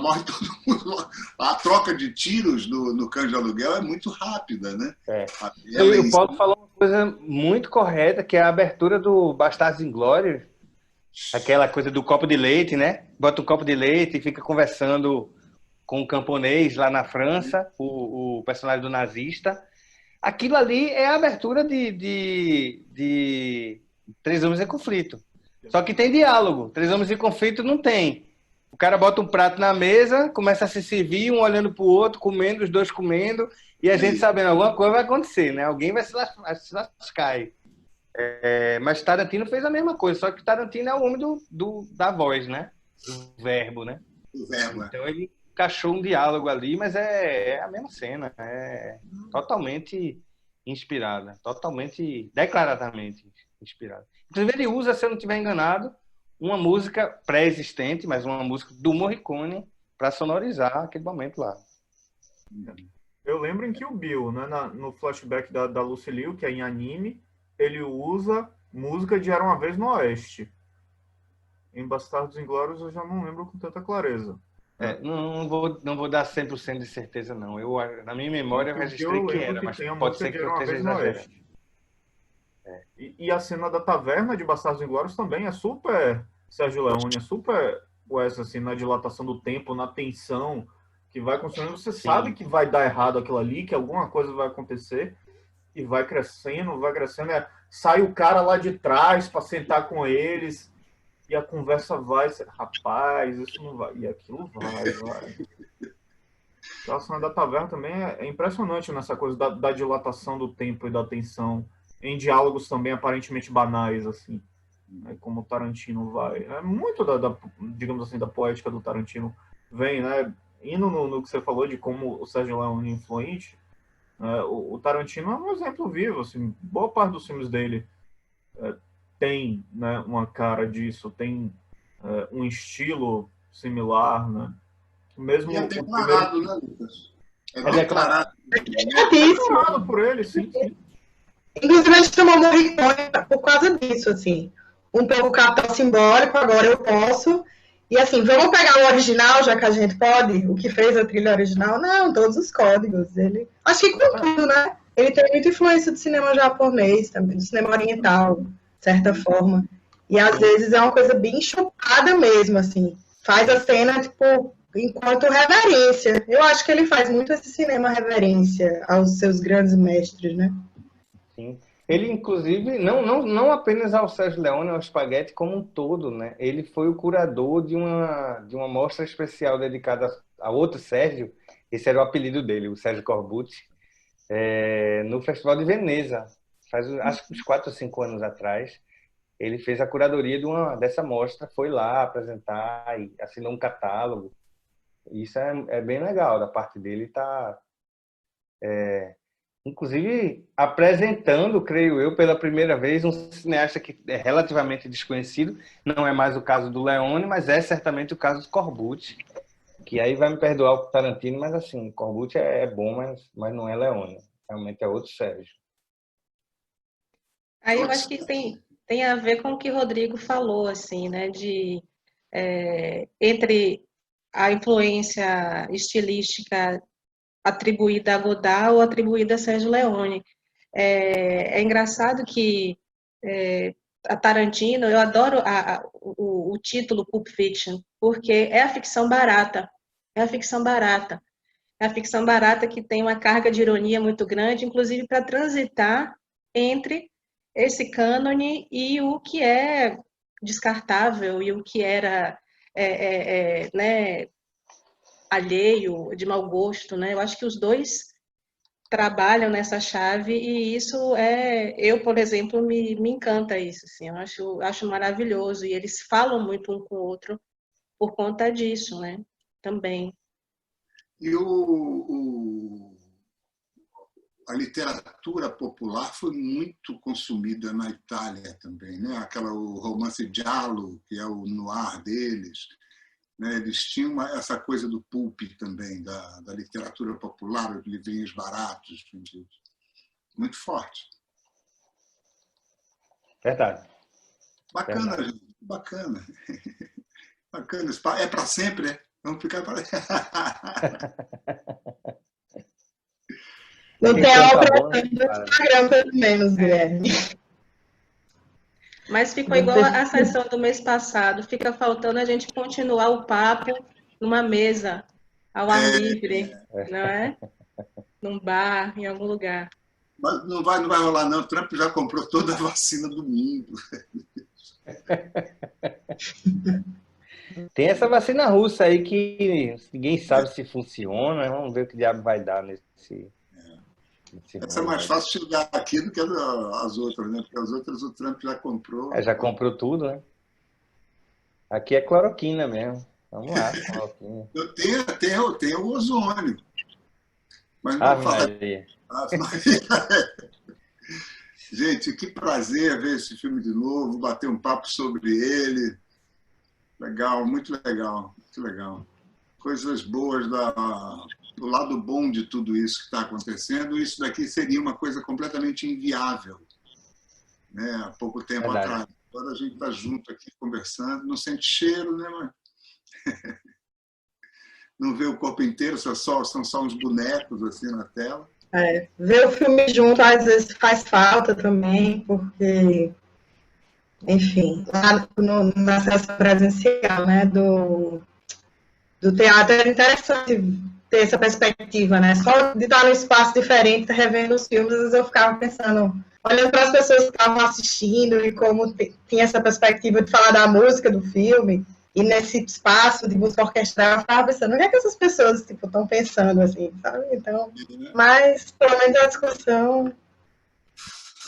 Morre todo mundo. A troca de tiros no Cães de Aluguel é muito rápida, né? O Paulo falou uma coisa muito correta, que é a abertura do Bastardos Inglórios. Aquela coisa do copo de leite, né? Bota um copo de leite e fica conversando com um camponês lá na França, o personagem do nazista. Aquilo ali é a abertura de Três Homens em Conflito. Só que tem diálogo. Três Homens em Conflito não tem. O cara bota um prato na mesa, começa a se servir, um olhando para o outro, comendo, os dois comendo, e a gente sabendo alguma coisa vai acontecer, né? Alguém vai se lascar. Mas Tarantino fez a mesma coisa, só que Tarantino é o homem da voz, né? Do verbo, né? Do verbo. Então ele encaixou um diálogo ali, mas é a mesma cena. É totalmente inspirada, totalmente, declaradamente inspirada. Inclusive ele usa, se eu não estiver enganado, uma música pré-existente, mas uma música do Morricone para sonorizar aquele momento lá. Eu lembro em que o Bill, né, no flashback da Lucy Liu, que é em anime, ele usa música de Era Uma Vez no Oeste. Em Bastardos Inglórios eu já não lembro com tanta clareza. Não vou dar 100% de certeza, não. Na minha memória eu registrei que era, mas pode ser que eu esteja exagerando. E a cena da taverna de Bastardos Inglórios também é super Sérgio Leone, é super assim, na dilatação do tempo, na tensão que vai construindo. Você sabe que vai dar errado aquilo ali, que alguma coisa vai acontecer, e vai crescendo. Sai o cara lá de trás para sentar com eles, e a conversa vai, rapaz, isso não vai, e aquilo vai. A cena da taverna também é impressionante nessa coisa da dilatação do tempo e da tensão, em diálogos também aparentemente banais, assim, como o Tarantino vai. É muito digamos assim, da poética do Tarantino vem, né? Indo no que você falou de como o Sérgio Leone é influente, o Tarantino é um exemplo vivo, assim, boa parte dos filmes dele tem, né, uma cara disso, tem um estilo similar, né? Mesmo e é declarado, né, Lucas? É declarado. É declarado por ele, sim. Inclusive, a gente chamou Morricone por causa disso, assim. Um pouco capital simbólico, agora eu posso. E assim, vamos pegar o original, já que a gente pode? O que fez a trilha original? Não, todos os códigos. Acho que com tudo, né? Ele tem muita influência do cinema japonês também, do cinema oriental, de certa forma. E às vezes é uma coisa bem chupada mesmo, assim. Faz a cena, tipo, enquanto reverência. Eu acho que ele faz muito esse cinema reverência aos seus grandes mestres, né? Sim. Ele, inclusive, não apenas ao Sérgio Leone, ao Spaghetti como um todo, né? Ele foi o curador de uma mostra especial dedicada a outro Sérgio. Esse era o apelido dele, o Sérgio Corbucci, no Festival de Veneza. Faz, acho que uns 4 ou 5 anos atrás. Ele fez a curadoria dessa mostra, foi lá apresentar e assinou um catálogo. Isso é bem legal da parte dele, tá, inclusive apresentando, creio eu, pela primeira vez, um cineasta que é relativamente desconhecido. Não é mais o caso do Leone, mas é certamente o caso do Corbucci, que aí vai me perdoar o Tarantino, mas assim, Corbucci é bom, mas não é Leone. Realmente é outro Sérgio. Aí eu acho que tem a ver com o que o Rodrigo falou, assim, né? Entre a influência estilística atribuída a Godard ou atribuída a Sérgio Leone. É engraçado que a Tarantino, eu adoro o título Pulp Fiction, porque é a ficção barata. É a ficção barata. É a ficção barata que tem uma carga de ironia muito grande, inclusive para transitar entre esse cânone e o que é descartável e o que era né, alheio, de mau gosto, né? Eu acho que os dois trabalham nessa chave e isso eu, por exemplo, me encanta isso, assim, eu acho maravilhoso e eles falam muito um com o outro por conta disso, né? Também. E a literatura popular foi muito consumida na Itália também, né? O romance giallo, que é o noir deles, né? Eles tinham essa coisa do pulp também, da literatura popular, os livrinhos baratos, muito forte. Verdade. Bacana, Verdade. gente, bacana. Bacana, é para sempre, né? Vamos ficar para... Não tem a obra do Instagram, pelo menos, Guilherme. Mas ficou igual a sessão do mês passado. Fica faltando a gente continuar o papo numa mesa, ao ar livre, não é? Num bar, em algum lugar. Mas não vai rolar, não. O Trump já comprou toda a vacina do mundo. Tem essa vacina russa aí que ninguém sabe se funciona. Vamos ver o que diabo vai dar nesse Essa é mais fácil chegar aqui do que as outras, né? Porque as outras o Trump já comprou. Já comprou tudo, né? Aqui é cloroquina mesmo. Vamos lá, cloroquina. Tem o ozônio. Mas não fala. Gente, que prazer ver esse filme de novo, bater um papo sobre ele. Legal, muito legal, muito legal. Coisas boas do lado bom de tudo isso que está acontecendo. Isso daqui seria uma coisa completamente inviável, né? Há pouco tempo atrás. Agora a gente está junto aqui conversando, não sente cheiro, né? Mas... não vê o corpo inteiro, são só uns bonecos assim na tela. Ver o filme junto às vezes faz falta também, porque, enfim, lá na sessão presencial, né, do teatro era interessante ter essa perspectiva, né? Só de estar num espaço diferente, revendo os filmes, às vezes eu ficava pensando, olhando para as pessoas que estavam assistindo e como tinha essa perspectiva de falar da música do filme, e nesse espaço de música orquestral, eu ficava pensando, o que é que essas pessoas estão pensando, assim, sabe? Então, mas, pelo menos a discussão...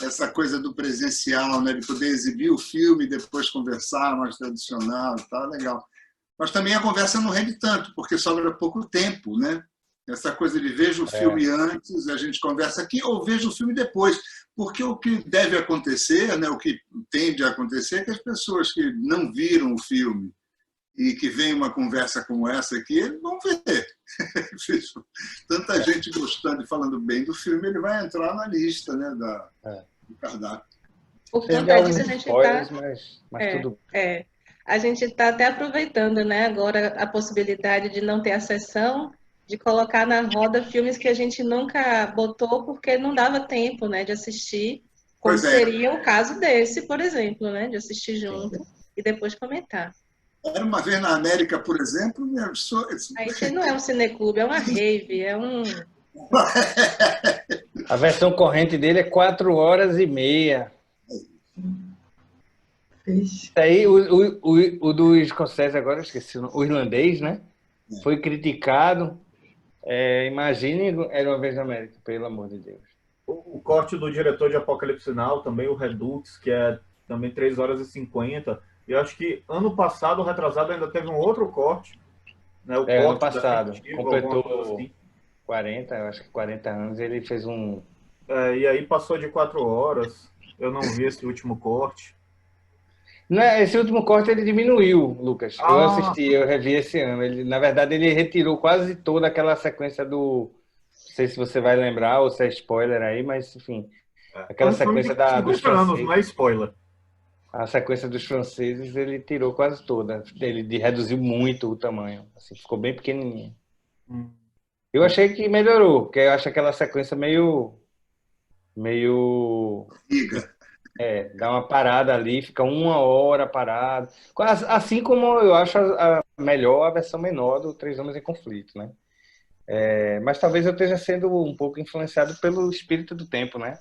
Essa coisa do presencial, né? De poder exibir o filme e depois conversar, mais tradicional e tal, legal. Mas também a conversa não rende tanto, porque sobra pouco tempo, né? Essa coisa de veja o filme antes, a gente conversa aqui, ou veja o filme depois. Porque o que deve acontecer, né? O que tende a acontecer é que as pessoas que não viram o filme e que vem uma conversa como essa aqui, eles vão ver. Tanta gente gostando e falando bem do filme, ele vai entrar na lista, né, do cardápio. Por conta disso, a gente está... mas tudo... A gente está até aproveitando, né, agora a possibilidade de não ter a sessão, de colocar na roda filmes que a gente nunca botou porque não dava tempo, né, de assistir Como Pois é. seria o caso desse, por exemplo, né? De assistir junto e depois comentar. Era uma vez na América, por exemplo, Aí isso não é um cineclube, é uma rave, é um... A versão corrente dele é 4 horas e meia. Vixe. Aí, o do Scorsese, agora eu esqueci, o irlandês, né? Foi criticado. Imagine Era Uma Vez na América, pelo amor de Deus. O corte do diretor de Apocalipse Now, também o Redux, que é também 3 horas e 50. E eu acho que ano passado, retrasado, ainda teve um outro corte. Né? O corte Ano passado, definitivo, completou assim. 40, eu acho que 40 anos, ele fez um... E aí passou de 4 horas. Eu não vi esse último corte. Não, esse último corte ele diminuiu, Lucas. Eu Ah. assisti, eu revi esse ano. Na verdade, ele retirou quase toda aquela sequência do... Não sei se você vai lembrar ou se é spoiler aí, mas enfim. Aquela sequência dos 50 anos, franceses. não é spoiler. A sequência dos franceses ele tirou quase toda. Ele reduziu muito o tamanho. Assim, ficou bem pequenininho. Eu achei que melhorou, porque eu acho aquela sequência meio... Liga. Dá uma parada ali, fica 1 hora parado. Assim como eu acho melhor a versão menor do Três Homens em Conflito, né? Mas talvez eu esteja sendo um pouco influenciado pelo espírito do tempo, né?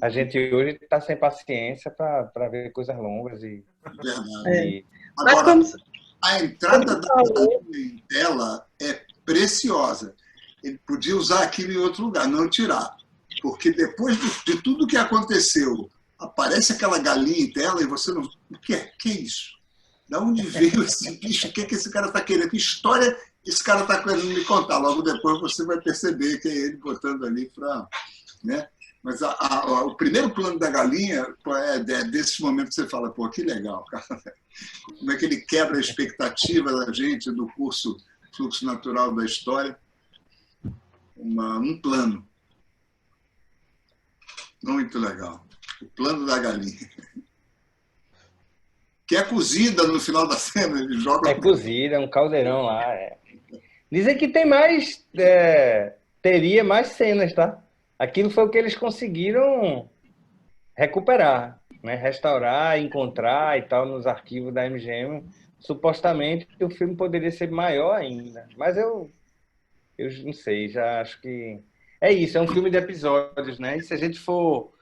A gente hoje está sem paciência para ver coisas longas e... Verdade. Mas Agora, como... a entrada da galinha em tela é preciosa. Ele podia usar aquilo em outro lugar, não tirar. Porque depois de tudo que aconteceu, aparece aquela galinha em tela e você não... O que é isso? De onde veio esse bicho? O que esse cara está querendo? Que história esse cara está querendo me contar? Logo depois você vai perceber que é ele botando ali para... Né? Mas o primeiro plano da galinha é desses momentos que você fala, pô, que legal, cara. Como é que ele quebra a expectativa da gente do curso Fluxo Natural da História. Um plano. Muito legal. O plano da galinha. Que é cozida no final da cena, ele joga... É cozida, é um caldeirão lá. Dizem que tem mais... teria mais cenas, tá? Aquilo foi o que eles conseguiram recuperar, né? Restaurar, encontrar e tal nos arquivos da MGM. Supostamente o filme poderia ser maior ainda. Mas eu não sei, já acho que... É isso, é um filme de episódios, né? E se a gente for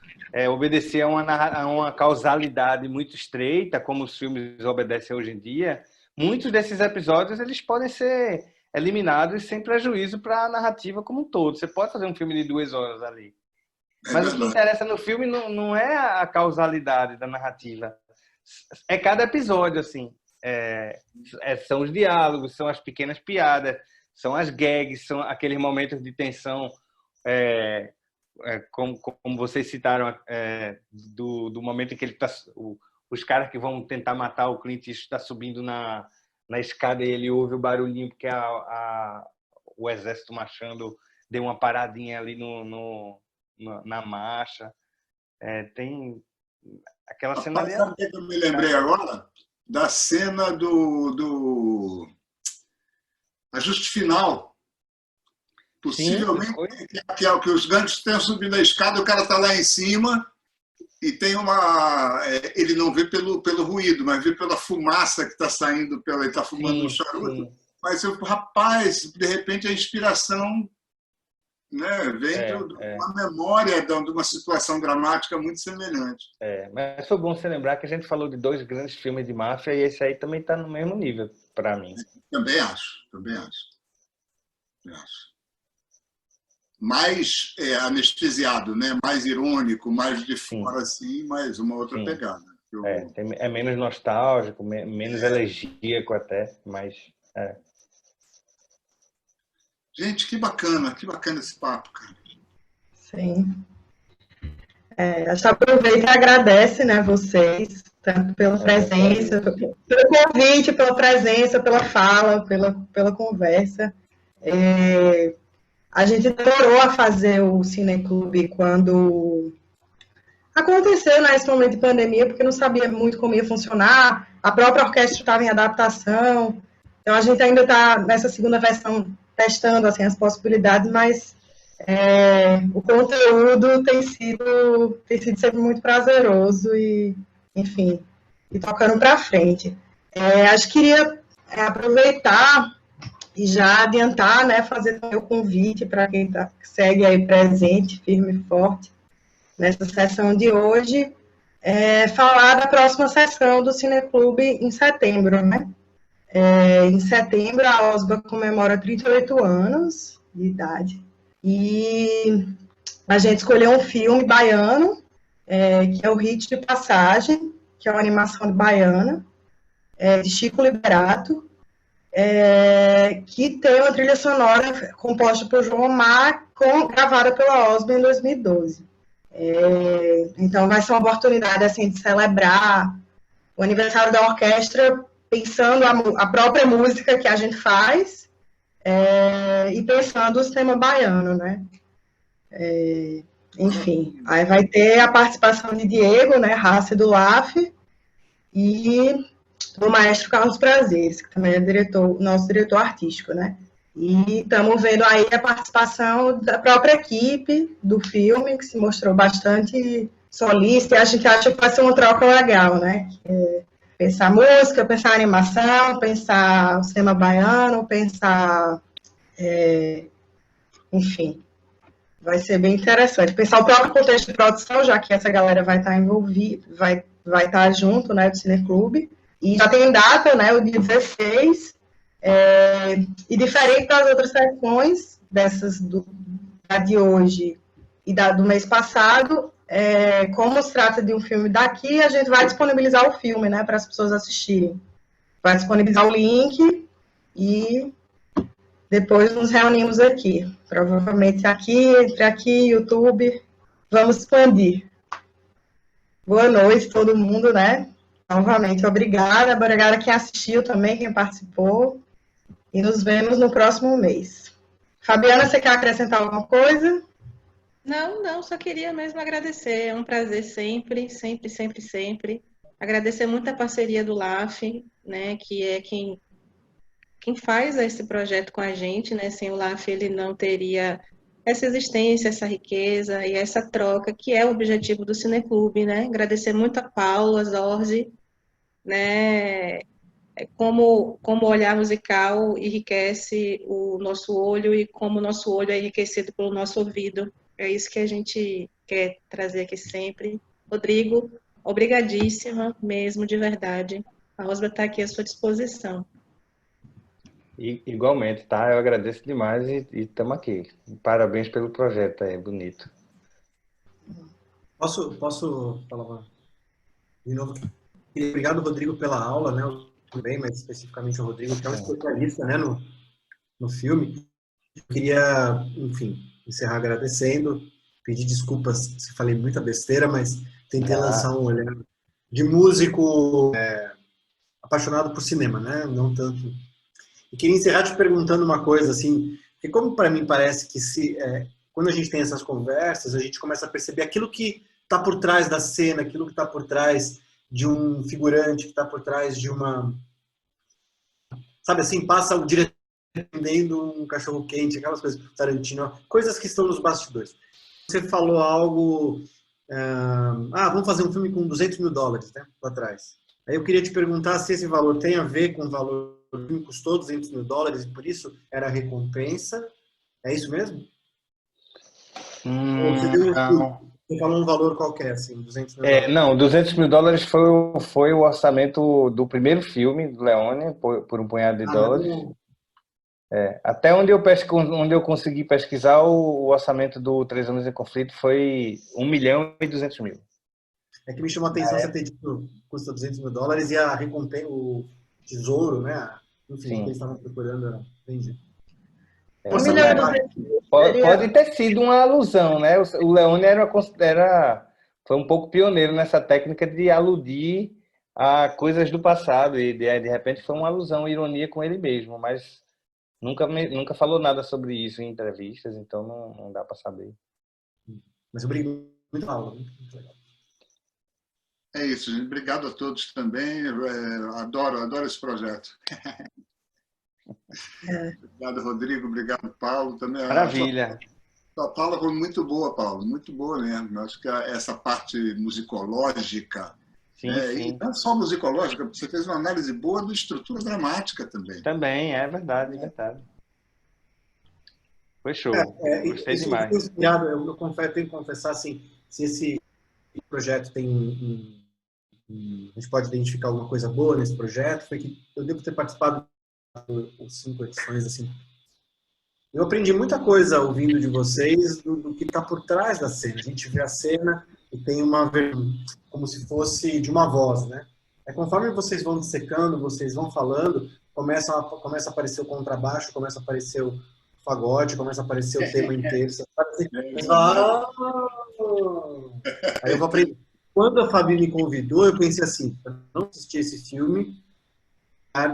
obedecer a uma causalidade muito estreita, como os filmes obedecem hoje em dia, muitos desses episódios eles podem ser eliminados sem prejuízo para a narrativa como um todo. Você pode fazer um filme de 2 horas ali. Mas o que interessa no filme não é a causalidade da narrativa. É cada episódio, assim. São os diálogos, são as pequenas piadas, são as gags, são aqueles momentos de tensão, como vocês citaram, do momento em que ele tá, os caras que vão tentar matar o Clint Eastwood está subindo na escada e ele ouve o barulhinho porque o exército marchando deu uma paradinha ali na marcha. Tem aquela cena ali. Sabe o que eu me lembrei agora? Da cena do ajuste final. Possivelmente, que é o que os gangsters estão subindo a escada, o cara está lá em cima e tem ele não vê pelo ruído, mas vê pela fumaça que está saindo, ele está fumando um charuto. Sim. Mas, rapaz, de repente a inspiração, né, vem de uma memória de uma situação dramática muito semelhante. Mas foi bom você lembrar que a gente falou de 2 grandes filmes de máfia e esse aí também está no mesmo nível, para mim. Também acho. Mais anestesiado, né? Mais irônico, mais de fora, assim, mais uma outra pegada. É menos nostálgico, menos elegíaco até, mas... Gente, que bacana esse papo, cara. Sim. A gente aproveita e agradece, né, vocês, tanto pela presença, pelo convite, pela presença, pela fala, pela conversa. A gente demorou a fazer o Cineclube quando aconteceu nesse momento de pandemia, porque não sabia muito como ia funcionar, a própria orquestra estava em adaptação, então a gente ainda está nessa segunda versão testando assim, as possibilidades, mas o conteúdo tem sido sempre muito prazeroso e, enfim, e tocando para frente. Acho que queria aproveitar e já adiantar, né, fazer também o convite para quem segue aí presente, firme e forte, nessa sessão de hoje, falar da próxima sessão do Cineclube em setembro, né? Em setembro, a OSBA comemora 38 anos de idade e a gente escolheu um filme baiano, que é o Rito de Passagem, que é uma animação de baiana, de Chico Liberato, que tem uma trilha sonora composta por João Mar, gravada pela OSBA em 2012. Então, vai ser uma oportunidade assim, de celebrar o aniversário da orquestra, pensando a própria música que a gente faz e pensando o sistema baiano, né? Enfim, aí vai ter a participação de Diego, né, Raça do LAF, e do maestro Carlos Prazeres, que também é nosso diretor artístico, né? E estamos vendo aí a participação da própria equipe do filme, que se mostrou bastante solista, e a gente acha que vai ser uma troca legal, né? Pensar música, pensar animação, pensar o cinema baiano, pensar... enfim, vai ser bem interessante. Pensar o próprio contexto de produção, já que essa galera vai estar envolvida, vai estar junto, né, do Cineclube. E já tem data, né, o dia 16, e diferente das outras sessões, da de hoje e do mês passado, como se trata de um filme daqui, a gente vai disponibilizar o filme, né, para as pessoas assistirem. Vai disponibilizar o link e depois nos reunimos aqui. Provavelmente entre aqui, YouTube, vamos expandir. Boa noite, todo mundo, né? Novamente, obrigada a quem assistiu também, quem participou, e nos vemos no próximo mês. Fabiana, você quer acrescentar alguma coisa? Não, só queria mesmo agradecer, é um prazer sempre, sempre, sempre, sempre. Agradecer muito a parceria do LAF, né, que é quem faz esse projeto com a gente, né, sem o LAF ele não teria essa existência, essa riqueza e essa troca, que é o objetivo do Cineclube, né, agradecer muito a Paula Zorzi, né, como o olhar musical enriquece o nosso olho e como o nosso olho é enriquecido pelo nosso ouvido. É isso que a gente quer trazer aqui sempre. Rodrigo, obrigadíssima mesmo, de verdade. A OSBA está aqui à sua disposição. Igualmente, tá? Eu agradeço demais e estamos aqui. Parabéns pelo projeto, é bonito. Posso falar de novo? Obrigado, Rodrigo, pela aula, né? Também, mas especificamente o Rodrigo, que é um especialista, né, no filme. Eu queria, enfim, encerrar agradecendo, pedir desculpas se falei muita besteira, mas tentei lançar um olhar de músico apaixonado por cinema, né? Não tanto. E queria encerrar te perguntando uma coisa, assim, que como para mim parece que quando a gente tem essas conversas, a gente começa a perceber aquilo que está por trás da cena, aquilo que está por trás de um figurante, que está por trás de uma... Sabe assim, passa o diretor vendendo um cachorro quente, aquelas coisas, Tarantino, coisas que estão nos bastidores. Você falou algo... vamos fazer um filme com $200 mil, né, lá atrás. Aí eu queria te perguntar se esse valor tem a ver com o valor do filme, custou $200 mil e por isso era a recompensa. É isso mesmo? Ou você falou um valor qualquer, assim, $200 mil? Não, $200 mil foi o orçamento do primeiro filme do Leone, por um punhado de dólares. Até onde eu consegui pesquisar, o orçamento do 3 Anos em Conflito foi $1.200.000. É que me chamou a atenção você ter dito custa $200 mil e a recompensa, o tesouro, né? Enfim, que eles estavam procurando, entendi. Pode ter sido uma alusão, né? O Leone foi um pouco pioneiro nessa técnica de aludir a coisas do passado e de repente foi uma alusão, ironia com ele mesmo, mas nunca falou nada sobre isso em entrevistas, então não dá para saber. Mas obrigado, muito aula, muito legal. É isso, gente. Obrigado a todos também. Adoro esse projeto. Obrigado, Rodrigo. Obrigado, Paulo. Também. Maravilha. A Paula foi muito boa, Paulo, muito boa mesmo. Eu acho que essa parte musicológica, Sim, e sim. não só musicológica, você fez uma análise boa da estrutura dramática também. Também, é verdade, é verdade. Foi show. Gostei Isso demais. foi inspirado, eu tenho que confessar, assim, se esse projeto tem a gente pode identificar alguma coisa boa nesse projeto, foi que eu devo ter participado das 5 edições, assim. Eu aprendi muita coisa ouvindo de vocês do que está por trás da cena. A gente vê a cena e tem como se fosse de uma voz, né? Conforme vocês vão dissecando, vocês vão falando, começa a aparecer o contrabaixo, começa a aparecer o fagode, começa a aparecer o tema inteiro. Você sabe assim, aí eu vou aprender. Quando a Fabi me convidou, eu pensei assim, eu não assisti esse filme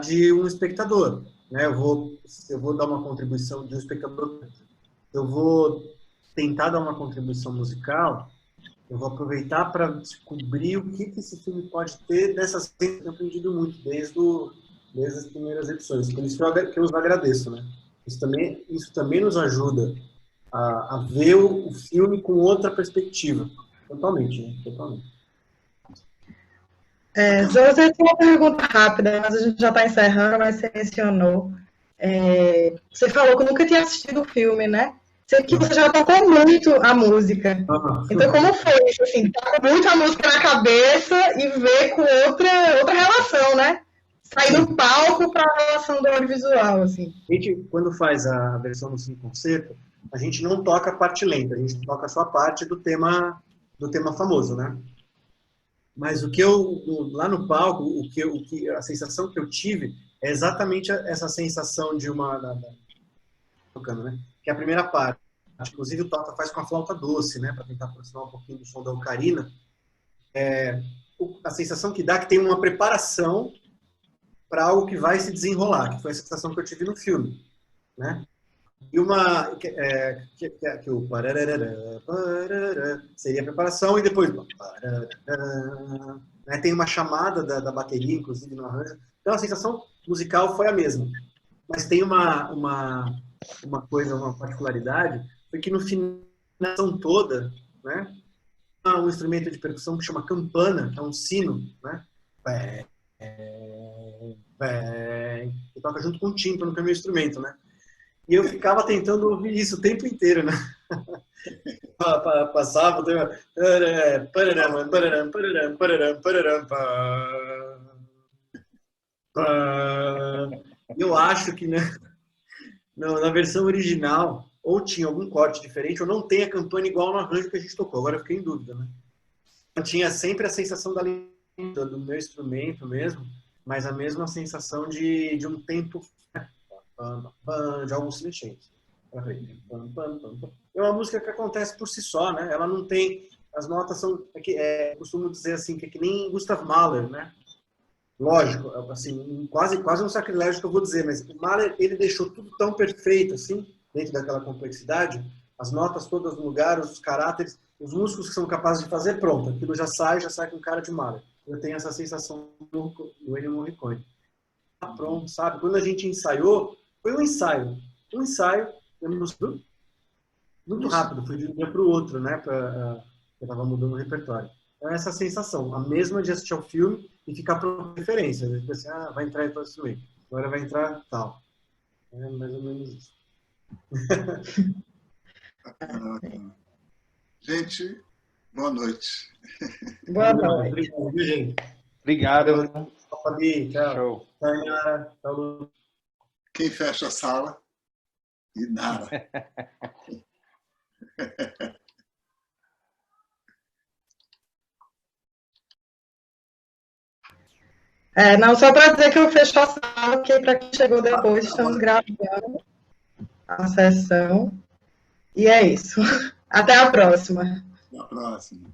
de um espectador, né? Eu vou dar uma contribuição de um espectador, eu vou tentar dar uma contribuição musical, eu vou aproveitar para descobrir o que esse filme pode ter dessas coisas que eu tenho aprendido muito desde as primeiras edições. Por isso que eu os agradeço, né? Isso também nos ajuda a ver o filme com outra perspectiva. Totalmente, né? Totalmente. José, tem uma pergunta rápida, mas a gente já está encerrando, mas você mencionou. Você falou que nunca tinha assistido o filme, né? Sei que você já tocou muito a música. Então, como foi isso? Assim, tá com muito a música na cabeça e ver com outra relação, né? Sair do palco para a relação do audiovisual, assim. A gente, quando faz a versão no Cine Concerto, a gente não toca a parte lenta, a gente toca só a parte do tema famoso, né? Mas lá no palco, a sensação que eu tive é exatamente essa sensação de tocando, né? Que é a primeira parte. Inclusive o Tota faz com a flauta doce, né? Para tentar aproximar um pouquinho do som da ocarina. A sensação que dá que tem uma preparação para algo que vai se desenrolar, que foi a sensação que eu tive no filme, né? E que o seria a preparação e depois né? Tem uma chamada da bateria, inclusive no arranjo. Então a sensação musical foi a mesma, mas tem uma particularidade, foi que no final da ação toda, né? Um instrumento de percussão que chama campana, que é um sino, né? Que toca junto com o tímpano, que é o meu instrumento, né? E eu ficava tentando ouvir isso o tempo inteiro, né? Passava, eu acho que, né, na versão original ou tinha algum corte diferente ou não tem a campana igual no arranjo que a gente tocou. Agora eu fiquei em dúvida, né? Eu tinha sempre a sensação do meu instrumento mesmo, mas a mesma sensação de um tempo de alguns silenciosos. É uma música que acontece por si só, né? Ela não tem... As notas são... costumo dizer assim, que é que nem Gustav Mahler, né? Lógico, assim, quase um sacrilégio que eu vou dizer, mas o Mahler, ele deixou tudo tão perfeito, assim, dentro daquela complexidade, as notas todas no lugar, os caráteres, os músicos que são capazes de fazer, pronto, aquilo já sai com cara de Mahler. Eu tenho essa sensação do Ennio Morricone. Tá pronto, sabe? Quando a gente ensaiou, foi um ensaio, muito rápido, foi de um dia para o outro, né? Eu estava mudando o repertório. Então, essa sensação, a mesma de assistir ao filme e ficar por referência. Né? Assim, vai entrar então isso aí, agora vai entrar tal. É mais ou menos isso. Gente, boa noite. Boa noite. Obrigado, gente. Obrigado. Tchau. Show. Tchau. Quem fecha a sala? E nada. Não, só para dizer que eu fecho a sala, porque para quem chegou depois, estamos gravando a sessão. E é isso. Até a próxima. Até a próxima.